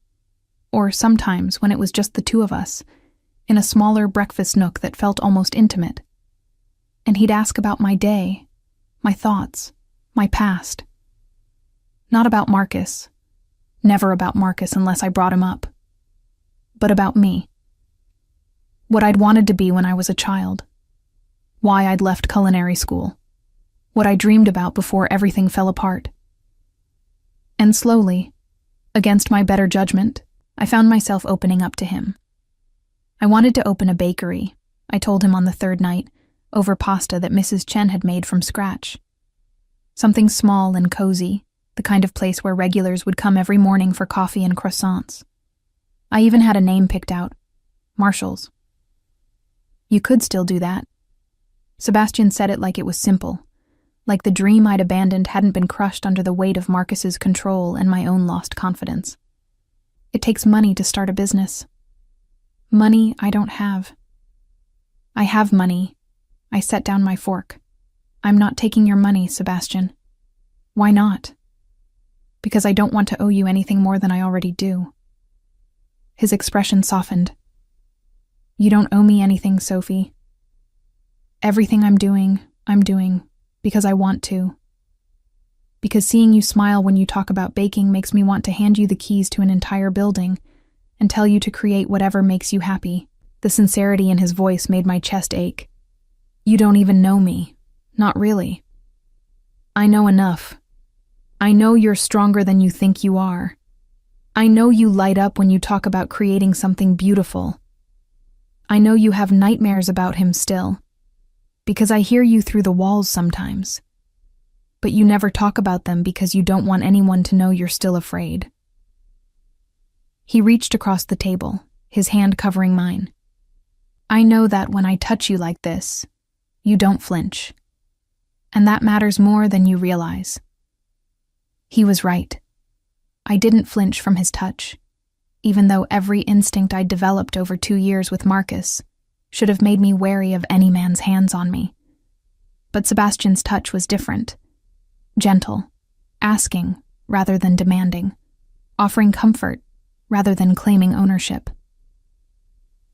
or sometimes, when it was just the two of us, in a smaller breakfast nook that felt almost intimate. And he'd ask about my day, my thoughts, my past. Not about Marcus. Never about Marcus unless I brought him up. But about me. What I'd wanted to be when I was a child. Why I'd left culinary school. What I dreamed about before everything fell apart. And slowly, against my better judgment, I found myself opening up to him. I wanted to open a bakery, I told him on the 3rd night, over pasta that Mrs. Chen had made from scratch. Something small and cozy, the kind of place where regulars would come every morning for coffee and croissants. I even had a name picked out, Marshall's. "You could still do that." Sebastian said it like it was simple, like the dream I'd abandoned hadn't been crushed under the weight of Marcus's control and my own lost confidence. "It takes money to start a business. Money I don't have." "I have money." I set down my fork. I'm not taking your money, Sebastian. Why not? Because I don't want to owe you anything more than I already do. His expression softened. You don't owe me anything, Sophie. Everything I'm doing because I want to. Because seeing you smile when you talk about baking makes me want to hand you the keys to an entire building and tell you to create whatever makes you happy. The sincerity in his voice made my chest ache. You don't even know me. Not really. I know enough. I know you're stronger than you think you are. I know you light up when you talk about creating something beautiful. I know you have nightmares about him still, because I hear you through the walls sometimes. But you never talk about them because you don't want anyone to know you're still afraid. He reached across the table, his hand covering mine. I know that when I touch you like this, you don't flinch. And that matters more than you realize. He was right. I didn't flinch from his touch, even though every instinct I'd developed over 2 years with Marcus should have made me wary of any man's hands on me. But Sebastian's touch was different. Gentle, asking rather than demanding, offering comfort rather than claiming ownership.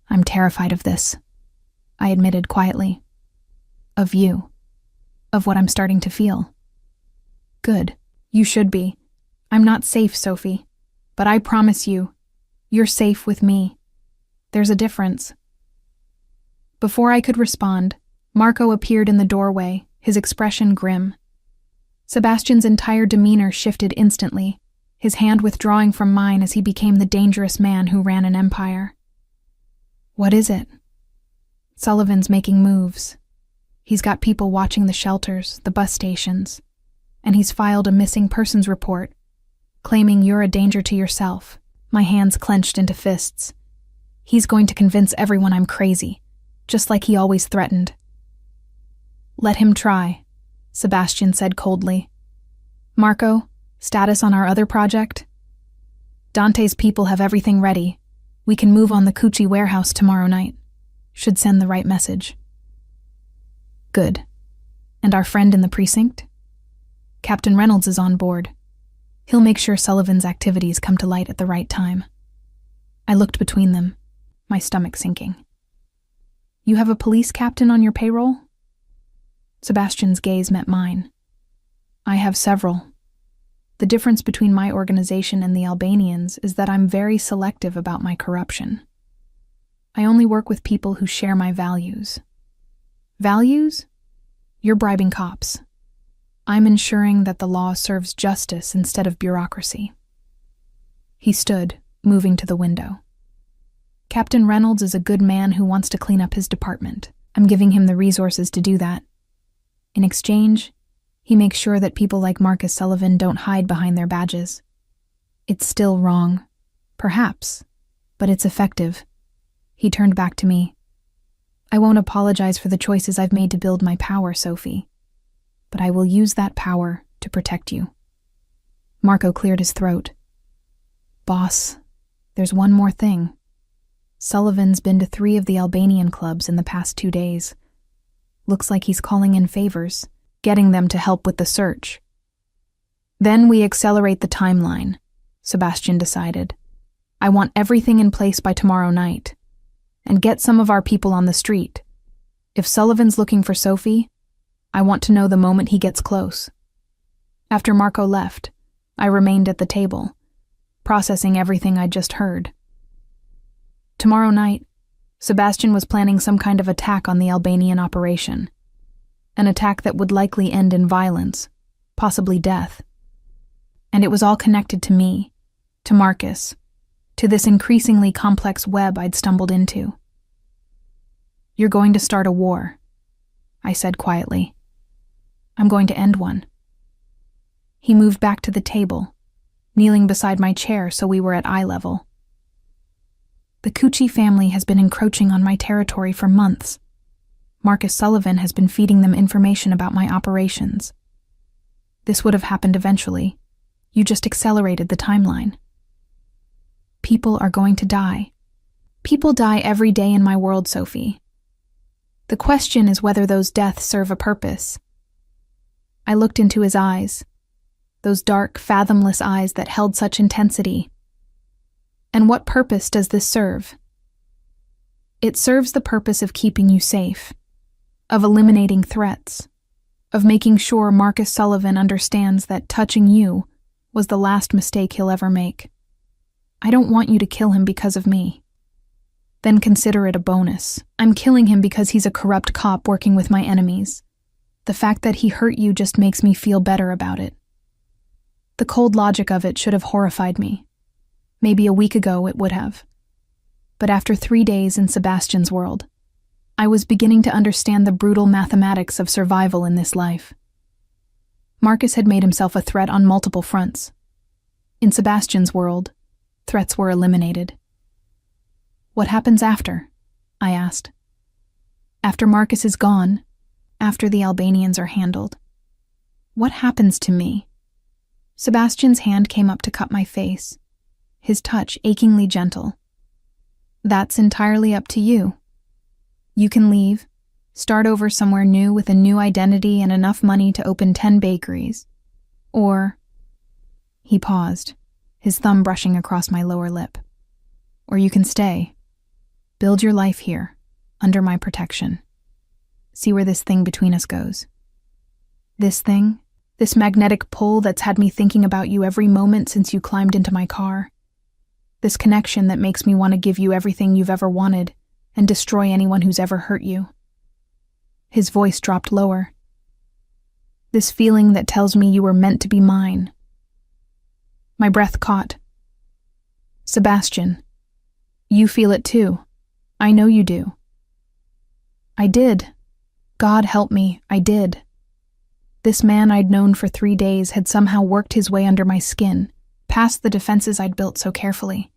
I'm terrified of this, I admitted quietly. Of you. Of what I'm starting to feel. Good. You should be. I'm not safe, Sophie. But I promise you, you're safe with me. There's a difference. Before I could respond, Marco appeared in the doorway, his expression grim. Sebastian's entire demeanor shifted instantly, his hand withdrawing from mine as he became the dangerous man who ran an empire. What is it? Sullivan's making moves. He's got people watching the shelters, the bus stations, and he's filed a missing persons report, claiming you're a danger to yourself. My hands clenched into fists. He's going to convince everyone I'm crazy, just like he always threatened. Let him try, Sebastian said coldly. Marco, status on our other project? Dante's people have everything ready. We can move on the Cucci warehouse tomorrow night. Should send the right message. Good. And our friend in the precinct? Captain Reynolds is on board. He'll make sure Sullivan's activities come to light at the right time. I looked between them, my stomach sinking. You have a police captain on your payroll? Sebastian's gaze met mine. I have several. The difference between my organization and the Albanians is that I'm very selective about my corruption. I only work with people who share my values. Values? You're bribing cops. I'm ensuring that the law serves justice instead of bureaucracy. He stood, moving to the window. Captain Reynolds is a good man who wants to clean up his department. I'm giving him the resources to do that. In exchange, he makes sure that people like Marcus Sullivan don't hide behind their badges. It's still wrong, perhaps, but it's effective. He turned back to me. I won't apologize for the choices I've made to build my power, Sophie, but I will use that power to protect you. Marco cleared his throat. Boss, there's one more thing. Sullivan's been to 3 of the Albanian clubs in the past 2 days. Looks like he's calling in favors, getting them to help with the search. Then we accelerate the timeline, Sebastian decided. I want everything in place by tomorrow night, and get some of our people on the street. If Sullivan's looking for Sophie, I want to know the moment he gets close. After Marco left, I remained at the table, processing everything I'd just heard. Tomorrow night, Sebastian was planning some kind of attack on the Albanian operation. An attack that would likely end in violence, possibly death. And it was all connected to me, to Marcus, to this increasingly complex web I'd stumbled into. You're going to start a war, I said quietly. I'm going to end one. He moved back to the table, kneeling beside my chair so we were at eye level. The Cucci family has been encroaching on my territory for months. Marcus Sullivan has been feeding them information about my operations. This would have happened eventually. You just accelerated the timeline. People are going to die. People die every day in my world, Sophie. The question is whether those deaths serve a purpose. I looked into his eyes, those dark, fathomless eyes that held such intensity. And what purpose does this serve? It serves the purpose of keeping you safe, of eliminating threats, of making sure Marcus Sullivan understands that touching you was the last mistake he'll ever make. I don't want you to kill him because of me. Then consider it a bonus. I'm killing him because he's a corrupt cop working with my enemies. The fact that he hurt you just makes me feel better about it. The cold logic of it should have horrified me. Maybe a week ago it would have. But after 3 days in Sebastian's world, I was beginning to understand the brutal mathematics of survival in this life. Marcus had made himself a threat on multiple fronts. In Sebastian's world, threats were eliminated. What happens after? I asked. After Marcus is gone, after the Albanians are handled, what happens to me? Sebastian's hand came up to cup my face, his touch achingly gentle. That's entirely up to you. You can leave, start over somewhere new with a new identity and enough money to open 10 bakeries. Or, he paused, his thumb brushing across my lower lip. Or you can stay. Build your life here, under my protection. See where this thing between us goes. This thing, this magnetic pull that's had me thinking about you every moment since you climbed into my car. This connection that makes me want to give you everything you've ever wanted and destroy anyone who's ever hurt you. His voice dropped lower. This feeling that tells me you were meant to be mine. My breath caught. Sebastian, you feel it too. I know you do. I did. God help me, I did. This man I'd known for 3 days had somehow worked his way under my skin, past the defenses I'd built so carefully.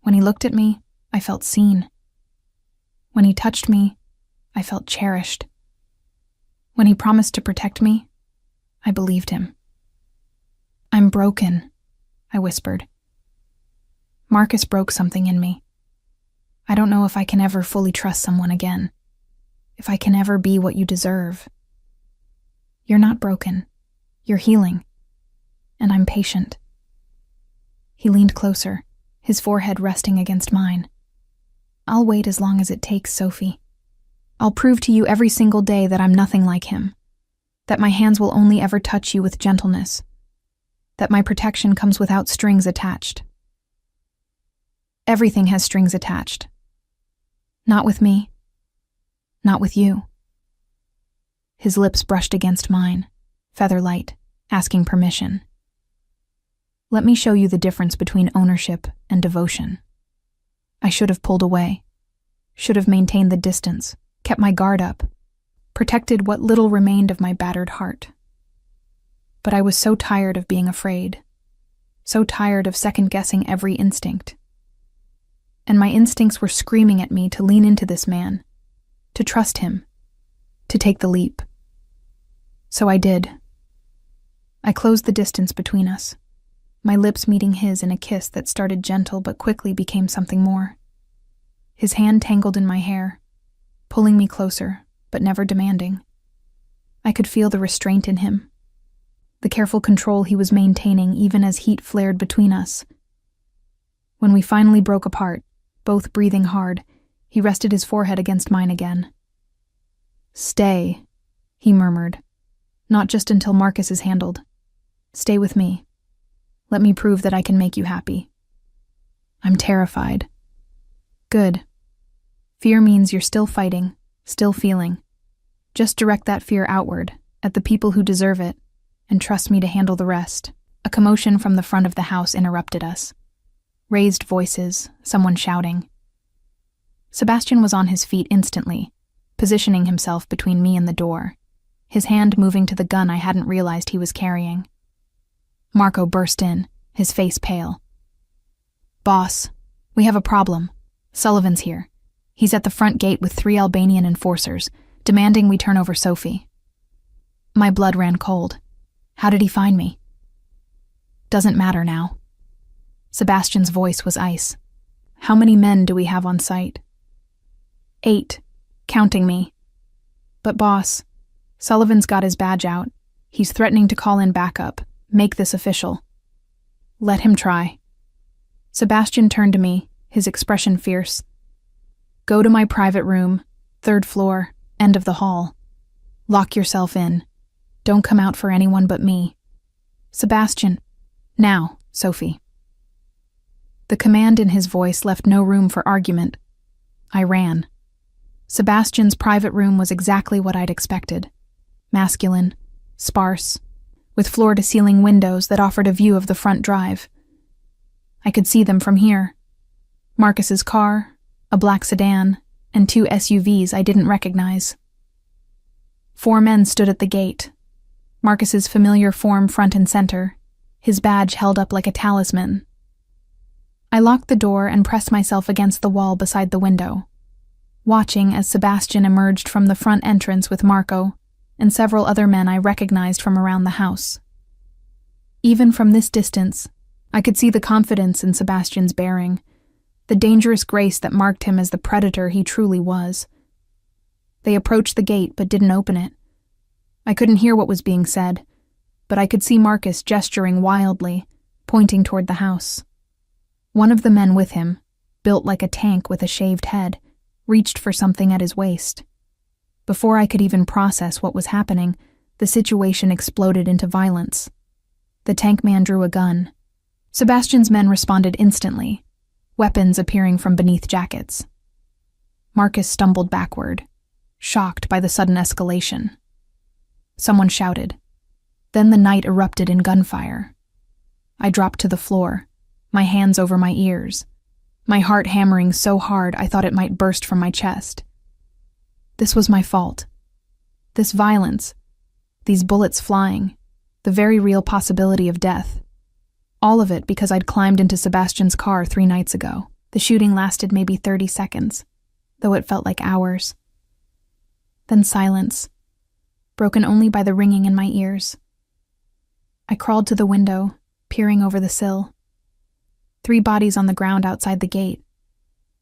When he looked at me, I felt seen. When he touched me, I felt cherished. When he promised to protect me, I believed him. I'm broken, I whispered. Marcus broke something in me. I don't know if I can ever fully trust someone again, if I can ever be what you deserve. You're not broken. You're healing. And I'm patient. He leaned closer, his forehead resting against mine. I'll wait as long as it takes, Sophie. I'll prove to you every single day that I'm nothing like him, that my hands will only ever touch you with gentleness, that my protection comes without strings attached. Everything has strings attached. Not with me. Not with you. His lips brushed against mine, feather-light, asking permission. Let me show you the difference between ownership and devotion. I should have pulled away, should have maintained the distance, kept my guard up, protected what little remained of my battered heart. But I was so tired of being afraid, so tired of second-guessing every instinct. And my instincts were screaming at me to lean into this man, to trust him, to take the leap. So I did. I closed the distance between us, my lips meeting his in a kiss that started gentle but quickly became something more. His hand tangled in my hair, pulling me closer, but never demanding. I could feel the restraint in him, the careful control he was maintaining even as heat flared between us. When we finally broke apart, both breathing hard, he rested his forehead against mine again. Stay, he murmured, not just until Marcus is handled. Stay with me. Let me prove that I can make you happy. I'm terrified. Good. Fear means you're still fighting, still feeling. Just direct that fear outward, at the people who deserve it, and trust me to handle the rest. A commotion from the front of the house interrupted us. Raised voices, someone shouting. Sebastian was on his feet instantly, positioning himself between me and the door, his hand moving to the gun I hadn't realized he was carrying. Marco burst in, his face pale. Boss, we have a problem. Sullivan's here. He's at the front gate with 3 Albanian enforcers, demanding we turn over Sophie. My blood ran cold. How did he find me? Doesn't matter now. Sebastian's voice was ice. How many men do we have on site? 8, counting me. But boss, Sullivan's got his badge out. He's threatening to call in backup. Make this official. Let him try. Sebastian turned to me, his expression fierce. Go to my private room, 3rd floor, end of the hall. Lock yourself in. Don't come out for anyone but me. Sebastian. Now, Sophie. The command in his voice left no room for argument. I ran. Sebastian's private room was exactly what I'd expected. Masculine, sparse, with floor-to-ceiling windows that offered a view of the front drive. I could see them from here. Marcus's car, a black sedan, and 2 SUVs I didn't recognize. 4 men stood at the gate. Marcus's familiar form front and center, his badge held up like a talisman. I locked the door and pressed myself against the wall beside the window, watching as Sebastian emerged from the front entrance with Marco and several other men I recognized from around the house. Even from this distance, I could see the confidence in Sebastian's bearing, the dangerous grace that marked him as the predator he truly was. They approached the gate but didn't open it. I couldn't hear what was being said, but I could see Marcus gesturing wildly, pointing toward the house. One of the men with him, built like a tank with a shaved head, reached for something at his waist. Before I could even process what was happening, the situation exploded into violence. The tank man drew a gun. Sebastian's men responded instantly, weapons appearing from beneath jackets. Marcus stumbled backward, shocked by the sudden escalation. Someone shouted. Then the night erupted in gunfire. I dropped to the floor, my hands over my ears, my heart hammering so hard I thought it might burst from my chest. This was my fault. This violence, these bullets flying, the very real possibility of death. All of it because I'd climbed into Sebastian's car 3 nights ago. The shooting lasted maybe 30 seconds, though it felt like hours. Then silence, broken only by the ringing in my ears. I crawled to the window, peering over the sill. 3 bodies on the ground outside the gate.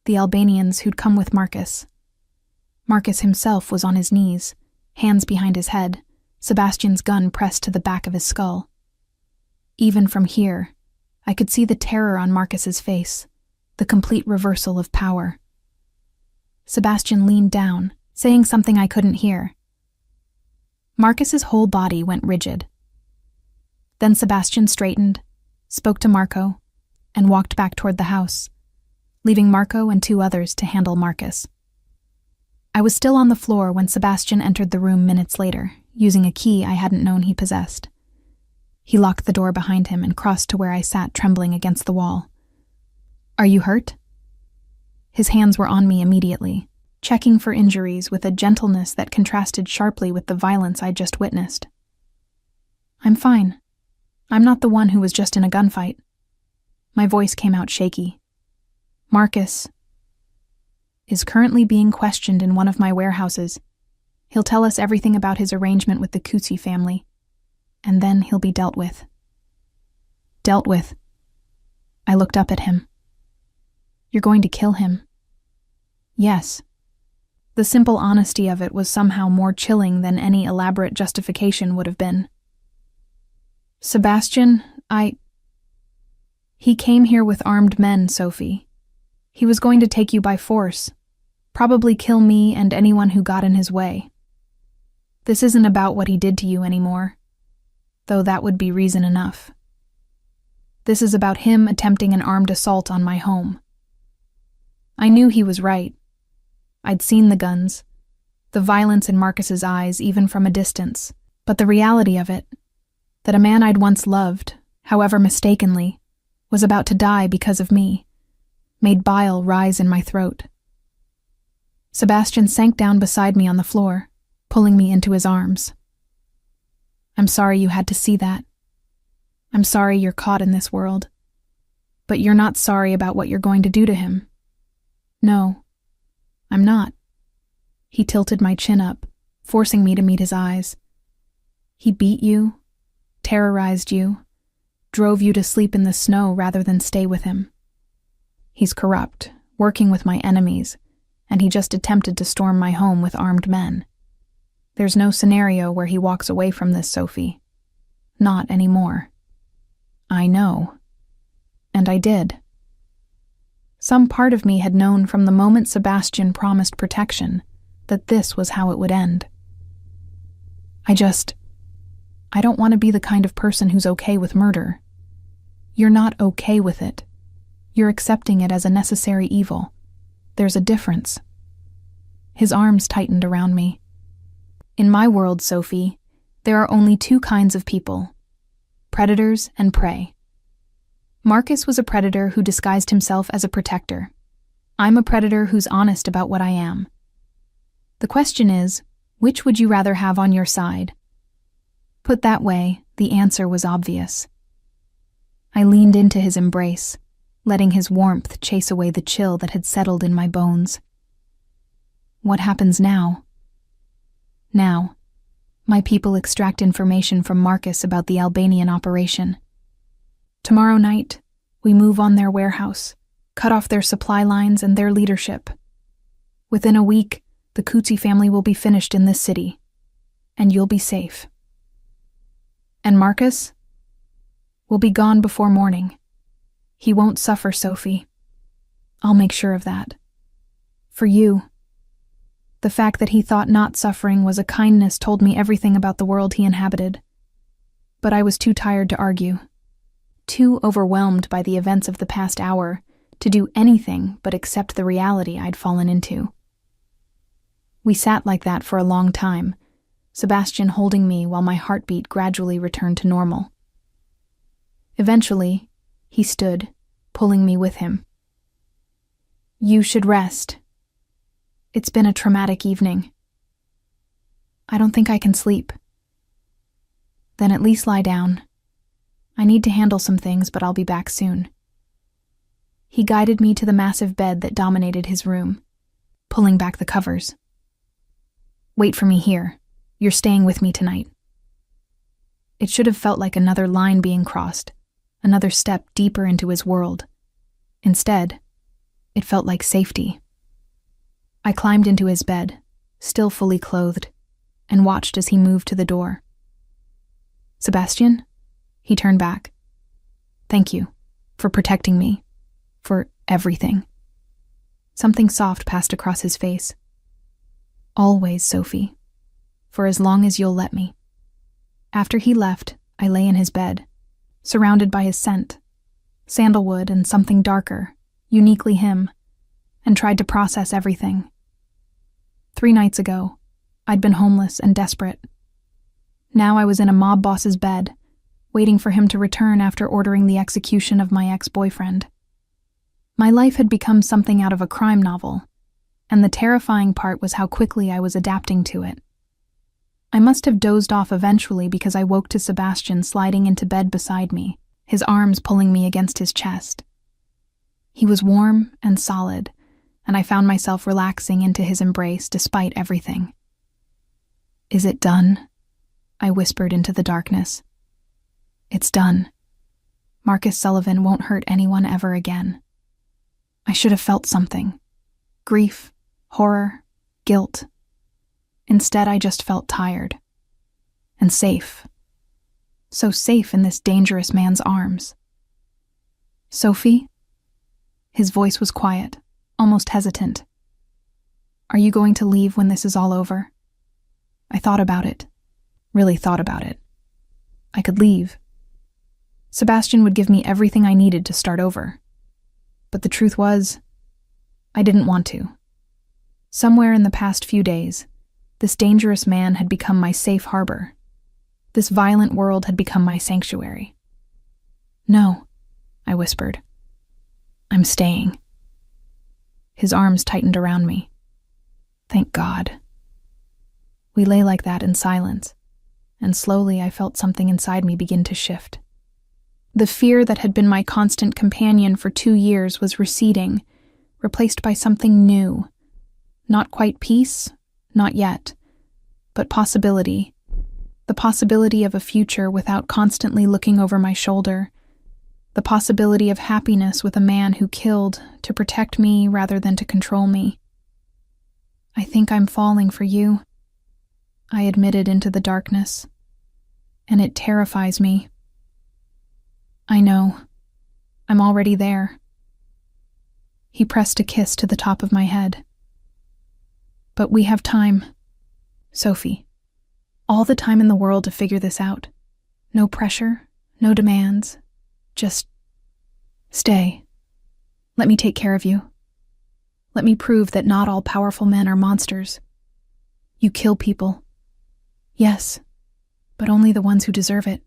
The Albanians who'd come with Marcus. Marcus himself was on his knees, hands behind his head, Sebastian's gun pressed to the back of his skull. Even from here, I could see the terror on Marcus's face, the complete reversal of power. Sebastian leaned down, saying something I couldn't hear. Marcus's whole body went rigid. Then Sebastian straightened, spoke to Marco, and walked back toward the house, leaving Marco and 2 others to handle Marcus. I was still on the floor when Sebastian entered the room minutes later, using a key I hadn't known he possessed. He locked the door behind him and crossed to where I sat trembling against the wall. Are you hurt? His hands were on me immediately, checking for injuries with a gentleness that contrasted sharply with the violence I'd just witnessed. I'm fine. I'm not the one who was just in a gunfight. My voice came out shaky. Marcus is currently being questioned in one of my warehouses. He'll tell us everything about his arrangement with the Kutsi family, and then he'll be dealt with. Dealt with? I looked up at him. You're going to kill him? Yes. The simple honesty of it was somehow more chilling than any elaborate justification would have been. Sebastian, He came here with armed men, Sophie. He was going to take you by force, probably kill me and anyone who got in his way. This isn't about what he did to you anymore, though that would be reason enough. This is about him attempting an armed assault on my home. I knew he was right. I'd seen the guns, the violence in Marcus's eyes even from a distance, but the reality of it, that a man I'd once loved, however mistakenly, was about to die because of me, made bile rise in my throat. Sebastian sank down beside me on the floor, pulling me into his arms. I'm sorry you had to see that. I'm sorry you're caught in this world. But you're not sorry about what you're going to do to him. No, I'm not. He tilted my chin up, forcing me to meet his eyes. He beat you, terrorized you, drove you to sleep in the snow rather than stay with him. He's corrupt, working with my enemies, and he just attempted to storm my home with armed men. There's no scenario where he walks away from this, Sophie. Not anymore. I know. And I did. Some part of me had known from the moment Sebastian promised protection that this was how it would end. I don't want to be the kind of person who's okay with murder. You're not okay with it. You're accepting it as a necessary evil. There's a difference. His arms tightened around me. In my world, Sophie, there are only two kinds of people: predators and prey. Marcus was a predator who disguised himself as a protector. I'm a predator who's honest about what I am. The question is, which would you rather have on your side? Put that way, the answer was obvious. I leaned into his embrace, letting his warmth chase away the chill that had settled in my bones. What happens now? Now, my people extract information from Marcus about the Albanian operation. Tomorrow night, we move on their warehouse, cut off their supply lines and their leadership. Within a week, the Kutsi family will be finished in this city, and you'll be safe. And Marcus will be gone before morning. He won't suffer, Sophie. I'll make sure of that. For you. The fact that he thought not suffering was a kindness told me everything about the world he inhabited. But I was too tired to argue, too overwhelmed by the events of the past hour to do anything but accept the reality I'd fallen into. We sat like that for a long time, Sebastian holding me while my heartbeat gradually returned to normal. Eventually, he stood, pulling me with him. You should rest. It's been a traumatic evening. I don't think I can sleep. Then at least lie down. I need to handle some things, but I'll be back soon. He guided me to the massive bed that dominated his room, pulling back the covers. Wait for me here. You're staying with me tonight. It should have felt like another line being crossed, another step deeper into his world. Instead, it felt like safety. I climbed into his bed, still fully clothed, and watched as he moved to the door. Sebastian? He turned back. Thank you for protecting me, for everything. Something soft passed across his face. Always, Sophie. For as long as you'll let me. After he left, I lay in his bed, surrounded by his scent, sandalwood and something darker, uniquely him, and tried to process everything. 3 nights ago, I'd been homeless and desperate. Now I was in a mob boss's bed, waiting for him to return after ordering the execution of my ex-boyfriend. My life had become something out of a crime novel, and the terrifying part was how quickly I was adapting to it. I must have dozed off eventually because I woke to Sebastian sliding into bed beside me, his arms pulling me against his chest. He was warm and solid, and I found myself relaxing into his embrace despite everything. Is it done? I whispered into the darkness. It's done. Marcus Sullivan won't hurt anyone ever again. I should have felt something. Grief, horror, guilt. Instead, I just felt tired. And safe. So safe in this dangerous man's arms. Sophie? His voice was quiet, almost hesitant. Are you going to leave when this is all over? I thought about it. Really thought about it. I could leave. Sebastian would give me everything I needed to start over. But the truth was, I didn't want to. Somewhere in the past few days, this dangerous man had become my safe harbor. This violent world had become my sanctuary. No, I whispered. I'm staying. His arms tightened around me. Thank God. We lay like that in silence, and slowly I felt something inside me begin to shift. The fear that had been my constant companion for 2 years was receding, replaced by something new. Not quite peace, not yet, but possibility. The possibility of a future without constantly looking over my shoulder. The possibility of happiness with a man who killed to protect me rather than to control me. I think I'm falling for you, I admitted into the darkness. and it terrifies me. I know. I'm already there. He pressed a kiss to the top of my head. But we have time, Sophie. All the time in the world to figure this out. No pressure, no demands. Just stay. Let me take care of you. Let me prove that not all powerful men are monsters. You kill people. Yes, but only the ones who deserve it.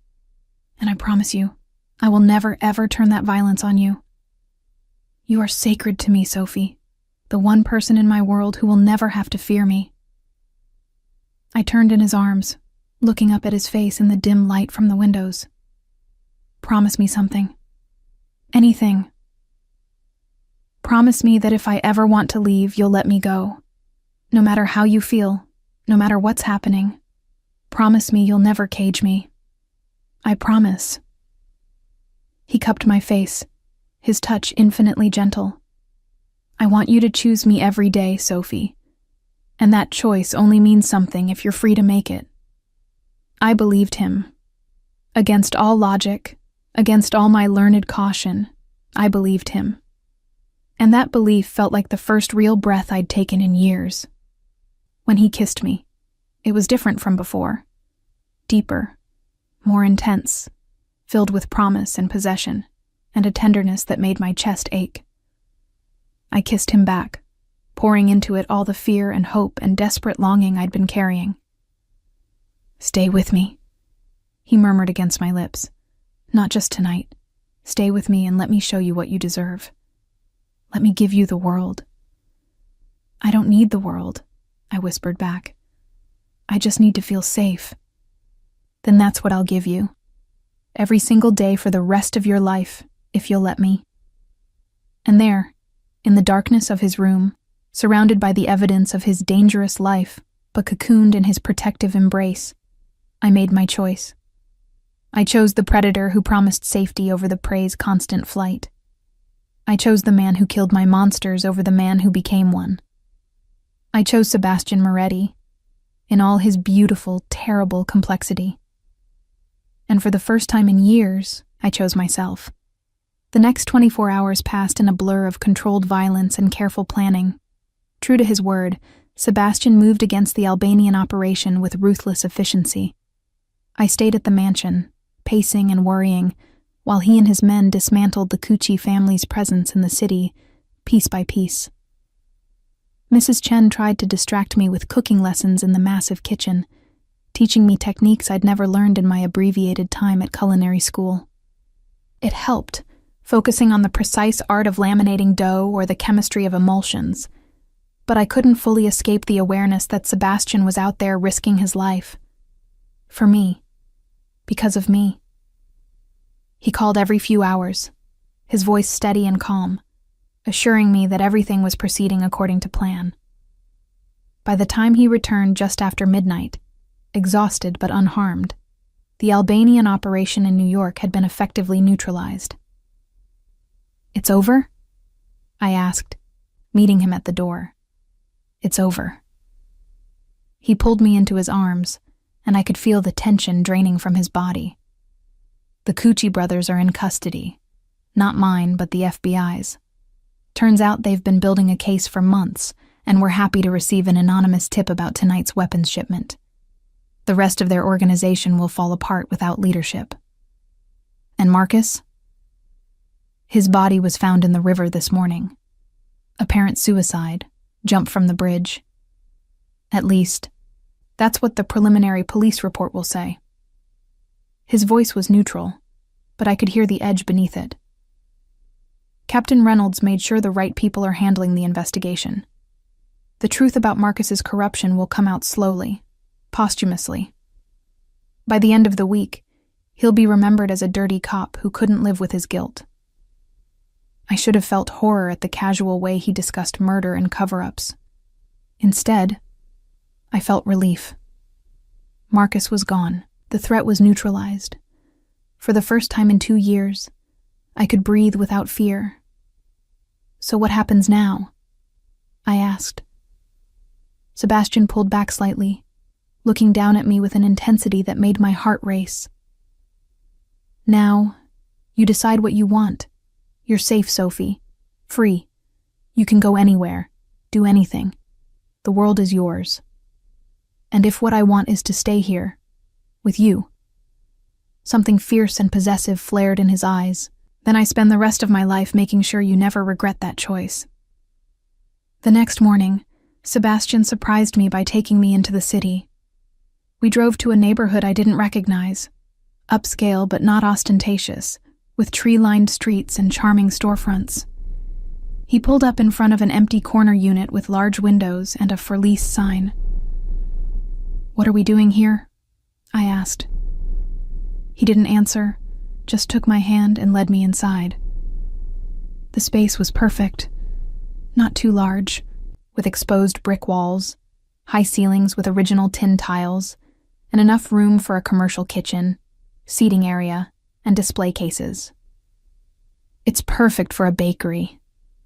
And I promise you, I will never ever turn that violence on you. You are sacred to me, Sophie, the one person in my world who will never have to fear me. I turned in his arms, looking up at his face in the dim light from the windows. Promise me something. Anything. Promise me that if I ever want to leave, you'll let me go. No matter how you feel, no matter what's happening. Promise me you'll never cage me. I promise. He cupped my face, his touch infinitely gentle. I want you to choose me every day, Sophie. And that choice only means something if you're free to make it. I believed him. Against all logic, against all my learned caution, I believed him. And that belief felt like the first real breath I'd taken in years. When he kissed me, it was different from before. Deeper, more intense, filled with promise and possession, and a tenderness that made my chest ache. I kissed him back, pouring into it all the fear and hope and desperate longing I'd been carrying. Stay with me, he murmured against my lips. Not just tonight. Stay with me and let me show you what you deserve. Let me give you the world. I don't need the world, I whispered back. I just need to feel safe. Then that's what I'll give you. Every single day for the rest of your life, if you'll let me. And there, in the darkness of his room, surrounded by the evidence of his dangerous life, but cocooned in his protective embrace, I made my choice. I chose the predator who promised safety over the prey's constant flight. I chose the man who killed my monsters over the man who became one. I chose Sebastian Moretti, in all his beautiful, terrible complexity. And for the first time in years, I chose myself. The next 24 hours passed in a blur of controlled violence and careful planning. True to his word, Sebastian moved against the Albanian operation with ruthless efficiency. I stayed at the mansion, pacing and worrying, while he and his men dismantled the Cucci family's presence in the city, piece by piece. Mrs. Chen tried to distract me with cooking lessons in the massive kitchen, teaching me techniques I'd never learned in my abbreviated time at culinary school. It helped, focusing on the precise art of laminating dough or the chemistry of emulsions, but I couldn't fully escape the awareness that Sebastian was out there risking his life. For me. Because of me. He called every few hours, his voice steady and calm, assuring me that everything was proceeding according to plan. By the time he returned just after midnight, exhausted but unharmed, the Albanian operation in New York had been effectively neutralized. "It's over?" I asked, meeting him at the door. "It's over." He pulled me into his arms, and I could feel the tension draining from his body. The Cucci brothers are in custody. Not mine, but the FBI's. Turns out they've been building a case for months, and were happy to receive an anonymous tip about tonight's weapons shipment. The rest of their organization will fall apart without leadership. And Marcus? His body was found in the river this morning. Apparent suicide, jump from the bridge. At least, that's what the preliminary police report will say. His voice was neutral, but I could hear the edge beneath it. Captain Reynolds made sure the right people are handling the investigation. The truth about Marcus's corruption will come out slowly, posthumously. By the end of the week, he'll be remembered as a dirty cop who couldn't live with his guilt. I should have felt horror at the casual way he discussed murder and cover-ups. Instead, I felt relief. Marcus was gone. The threat was neutralized. For the first time in 2 years, I could breathe without fear. "So what happens now?" I asked. Sebastian pulled back slightly, looking down at me with an intensity that made my heart race. Now, you decide what you want. You're safe, Sophie. Free. You can go anywhere. Do anything. The world is yours. And if what I want is to stay here, with you. Something fierce and possessive flared in his eyes. Then I spend the rest of my life making sure you never regret that choice. The next morning, Sebastian surprised me by taking me into the city. We drove to a neighborhood I didn't recognize. Upscale but not ostentatious, with tree-lined streets and charming storefronts. He pulled up in front of an empty corner unit with large windows and a for lease sign. "What are we doing here?" I asked. He didn't answer, just took my hand and led me inside. The space was perfect. Not too large, with exposed brick walls, high ceilings with original tin tiles, and enough room for a commercial kitchen, seating area, and display cases. "It's perfect for a bakery,"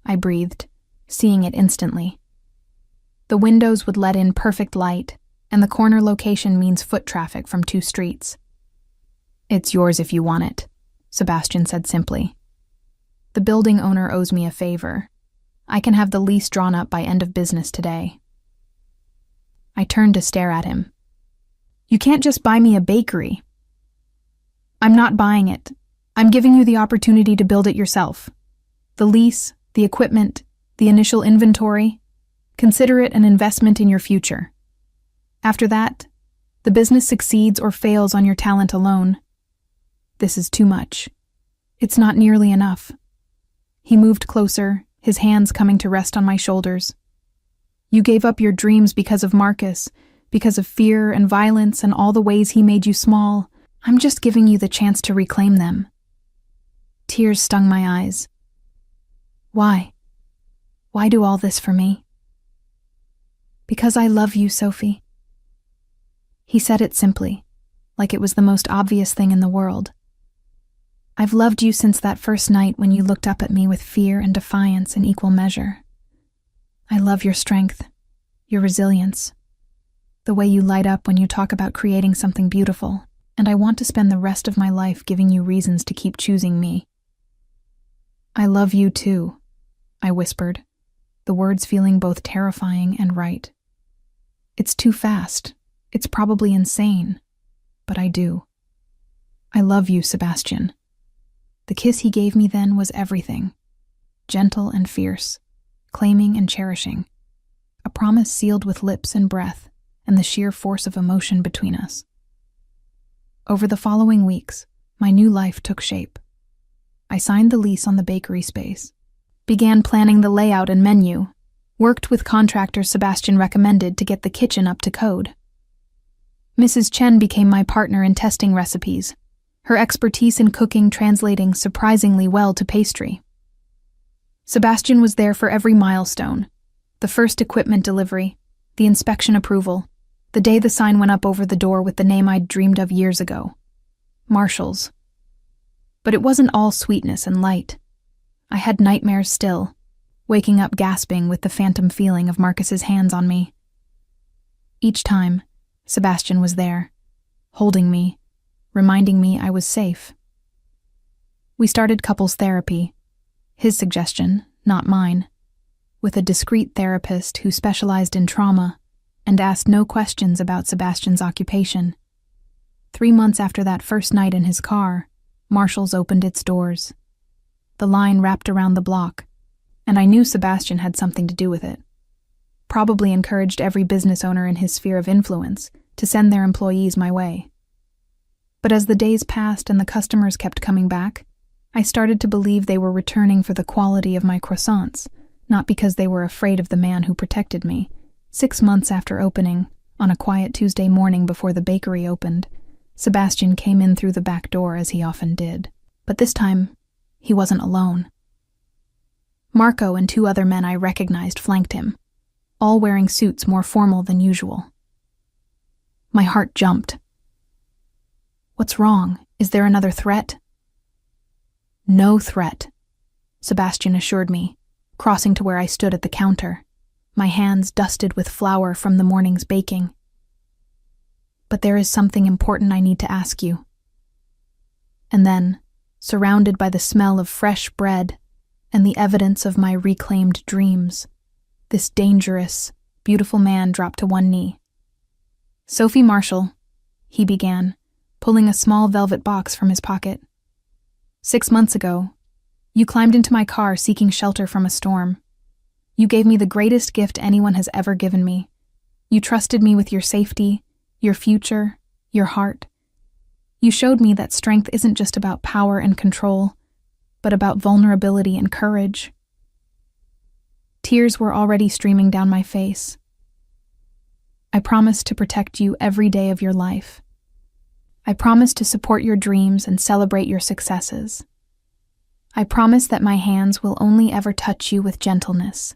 I breathed, seeing it instantly. The windows would let in perfect light, and the corner location means foot traffic from 2 streets. "It's yours if you want it," Sebastian said simply. "The building owner owes me a favor. I can have the lease drawn up by end of business today." I turned to stare at him. "You can't just buy me a bakery." "I'm not buying it. I'm giving you the opportunity to build it yourself. The lease, the equipment, the initial inventory. Consider it an investment in your future. After that, the business succeeds or fails on your talent alone. This is too much. It's not nearly enough." He moved closer, his hands coming to rest on my shoulders. "You gave up your dreams because of Marcus, because of fear and violence and all the ways he made you small. I'm just giving you the chance to reclaim them." Tears stung my eyes. "Why? Why do all this for me?" "Because I love you, Sophie." He said it simply, like it was the most obvious thing in the world. "I've loved you since that first night when you looked up at me with fear and defiance in equal measure. I love your strength, your resilience, the way you light up when you talk about creating something beautiful, and I want to spend the rest of my life giving you reasons to keep choosing me." "I love you too," I whispered, the words feeling both terrifying and right. "It's too fast. It's probably insane, but I do. I love you, Sebastian." The kiss he gave me then was everything. Gentle and fierce, claiming and cherishing. A promise sealed with lips and breath, and the sheer force of emotion between us. Over the following weeks, my new life took shape. I signed the lease on the bakery space, began planning the layout and menu, worked with contractors Sebastian recommended to get the kitchen up to code. Mrs. Chen became my partner in testing recipes, her expertise in cooking translating surprisingly well to pastry. Sebastian was there for every milestone: the first equipment delivery, the inspection approval, the day the sign went up over the door with the name I'd dreamed of years ago, Marshall's. But it wasn't all sweetness and light. I had nightmares still, waking up gasping with the phantom feeling of Marcus's hands on me. Each time, Sebastian was there, holding me, reminding me I was safe. We started couples therapy, his suggestion, not mine, with a discreet therapist who specialized in trauma and asked no questions about Sebastian's occupation. 3 months after that first night in his car, Marshall's opened its doors. The line wrapped around the block, and I knew Sebastian had something to do with it. Probably encouraged every business owner in his sphere of influence to send their employees my way. But as the days passed and the customers kept coming back, I started to believe they were returning for the quality of my croissants, not because they were afraid of the man who protected me. 6 months after opening, on a quiet Tuesday morning before the bakery opened, Sebastian came in through the back door as he often did. But this time, he wasn't alone. Marco and 2 other men I recognized flanked him, all wearing suits more formal than usual. My heart jumped. "What's wrong? Is there another threat?" "No threat," Sebastian assured me, crossing to where I stood at the counter, my hands dusted with flour from the morning's baking. "But there is something important I need to ask you." And then, surrounded by the smell of fresh bread and the evidence of my reclaimed dreams, this dangerous, beautiful man dropped to one knee. "Sophie Marshall," he began, pulling a small velvet box from his pocket. "6 months ago, you climbed into my car seeking shelter from a storm. You gave me the greatest gift anyone has ever given me. You trusted me with your safety, your future, your heart. You showed me that strength isn't just about power and control, but about vulnerability and courage." Tears were already streaming down my face. "I promised to protect you every day of your life. I promised to support your dreams and celebrate your successes. I promise that my hands will only ever touch you with gentleness,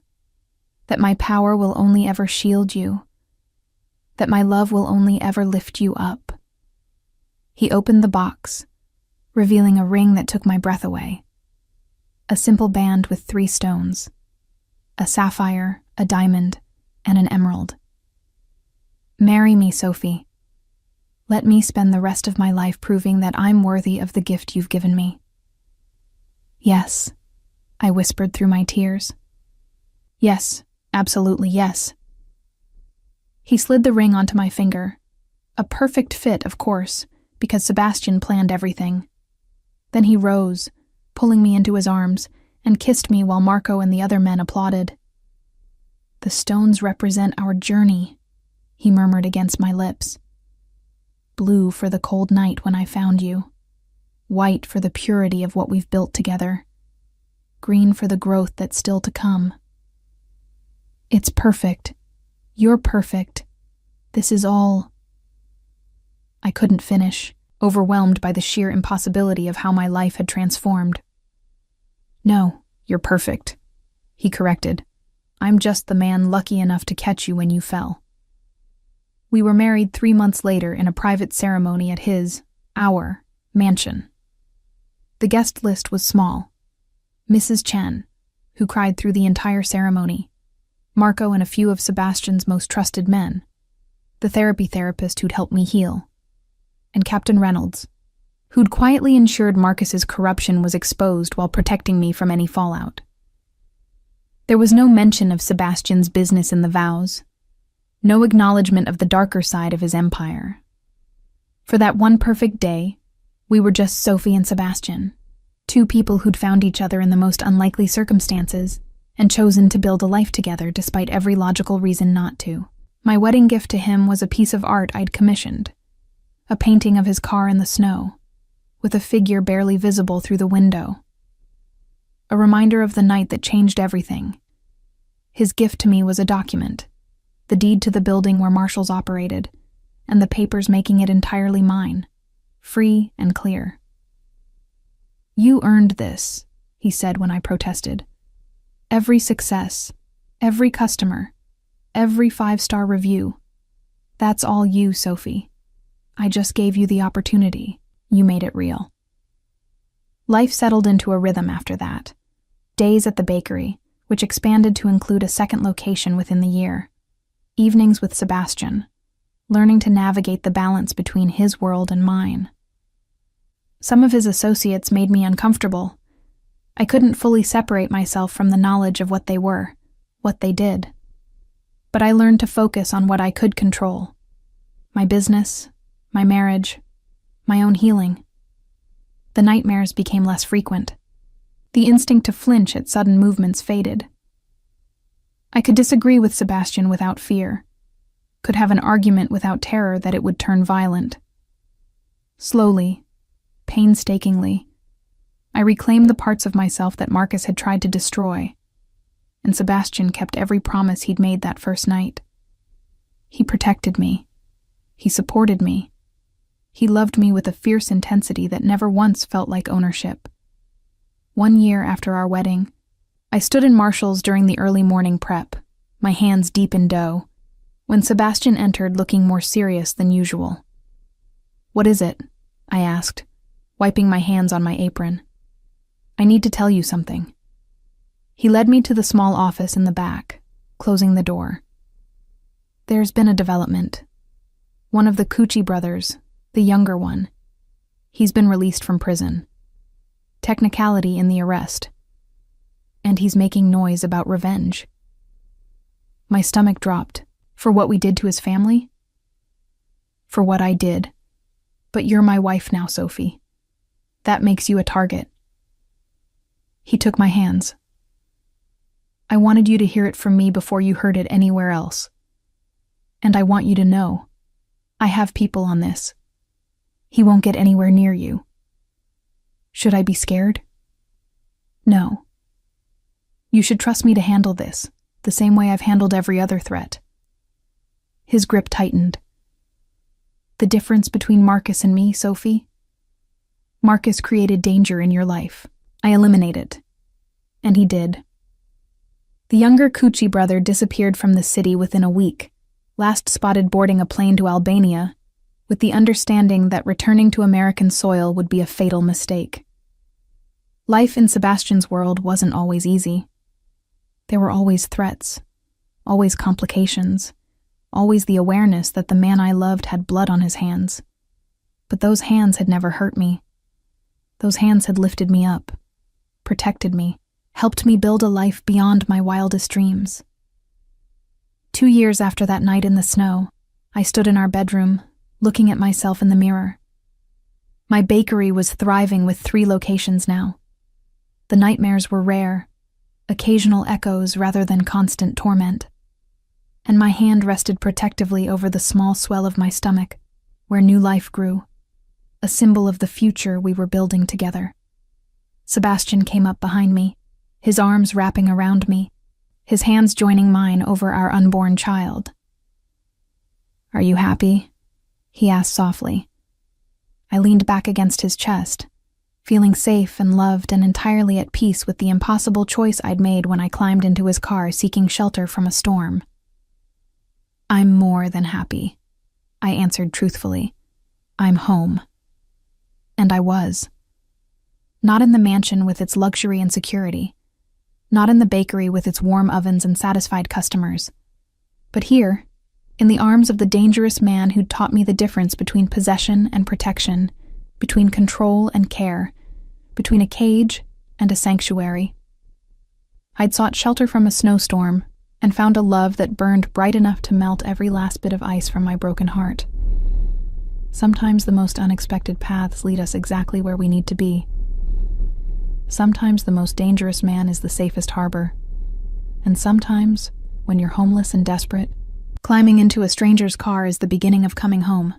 that my power will only ever shield you, that my love will only ever lift you up." He opened the box, revealing a ring that took my breath away. A simple band with 3 stones, a sapphire, a diamond, and an emerald. "Marry me, Sophie. Let me spend the rest of my life proving that I'm worthy of the gift you've given me." "Yes," I whispered through my tears. "Yes, absolutely yes." He slid the ring onto my finger. A perfect fit, of course, because Sebastian planned everything. Then he rose, pulling me into his arms, and kissed me while Marco and the other men applauded. "The stones represent our journey," he murmured against my lips. "Blue for the cold night when I found you. White for the purity of what we've built together. Green for the growth that's still to come. It's perfect. You're perfect. This is all—" I couldn't finish, overwhelmed by the sheer impossibility of how my life had transformed. "No, you're perfect," he corrected. "I'm just the man lucky enough to catch you when you fell." We were married 3 months later in a private ceremony at our mansion. The guest list was small. Mrs. Chen, who cried through the entire ceremony, Marco and a few of Sebastian's most trusted men, the therapist who'd helped me heal, and Captain Reynolds, who'd quietly ensured Marcus's corruption was exposed while protecting me from any fallout. There was no mention of Sebastian's business in the vows, no acknowledgement of the darker side of his empire. For that one perfect day, we were just Sophie and Sebastian, 2 people who'd found each other in the most unlikely circumstances and chosen to build a life together despite every logical reason not to. My wedding gift to him was a piece of art I'd commissioned, a painting of his car in the snow, with a figure barely visible through the window. A reminder of the night that changed everything. His gift to me was a document, the deed to the building where Marshall's operated, and the papers making it entirely mine, free and clear. "You earned this," he said when I protested. "Every success, every customer, every 5-star review. That's all you, Sophie. I just gave you the opportunity. You made it real." Life settled into a rhythm after that. Days at the bakery, which expanded to include a second location within the year. Evenings with Sebastian, learning to navigate the balance between his world and mine. Some of his associates made me uncomfortable. I couldn't fully separate myself from the knowledge of what they were, what they did. But I learned to focus on what I could control. My business, my marriage, my own healing. The nightmares became less frequent. The instinct to flinch at sudden movements faded. I could disagree with Sebastian without fear, could have an argument without terror that it would turn violent. Slowly, painstakingly, I reclaimed the parts of myself that Marcus had tried to destroy, and Sebastian kept every promise he'd made that first night. He protected me. He supported me. He loved me with a fierce intensity that never once felt like ownership. 1 year after our wedding, I stood in Marshall's during the early morning prep, my hands deep in dough, when Sebastian entered looking more serious than usual. "What is it?" I asked, wiping my hands on my apron. "I need to tell you something." He led me to the small office in the back, closing the door. "There's been a development. One of the Cucci brothers, the younger one, He's been released from prison. Technicality in the arrest. And he's making noise about revenge. My stomach dropped. For what we did to his family? For what I did. But you're my wife now, Sophie. That makes you a target. He took my hands. I wanted you to hear it from me before you heard it anywhere else. And I want you to know, I have people on this. He won't get anywhere near you. Should I be scared? No. You should trust me to handle this, the same way I've handled every other threat. His grip tightened. The difference between Marcus and me, Sophie? Marcus created danger in your life. I eliminate it. And he did. The younger Cucci brother disappeared from the city within a week, last spotted boarding a plane to Albania, with the understanding that returning to American soil would be a fatal mistake. Life in Sebastian's world wasn't always easy. There were always threats, always complications, always the awareness that the man I loved had blood on his hands. But those hands had never hurt me. Those hands had lifted me up, protected me, helped me build a life beyond my wildest dreams. 2 years after that night in the snow, I stood in our bedroom, looking at myself in the mirror. My bakery was thriving with 3 locations now. The nightmares were rare, occasional echoes rather than constant torment. And my hand rested protectively over the small swell of my stomach, where new life grew, a symbol of the future we were building together. Sebastian came up behind me, his arms wrapping around me, his hands joining mine over our unborn child. "Are you happy?" he asked softly. I leaned back against his chest, feeling safe and loved and entirely at peace with the impossible choice I'd made when I climbed into his car seeking shelter from a storm. "I'm more than happy," I answered truthfully. "I'm home." And I was. Not in the mansion with its luxury and security, not in the bakery with its warm ovens and satisfied customers, but here, in the arms of the dangerous man who'd taught me the difference between possession and protection, between control and care, between a cage and a sanctuary. I'd sought shelter from a snowstorm and found a love that burned bright enough to melt every last bit of ice from my broken heart. Sometimes the most unexpected paths lead us exactly where we need to be. Sometimes the most dangerous man is the safest harbor. And sometimes, when you're homeless and desperate, climbing into a stranger's car is the beginning of coming home.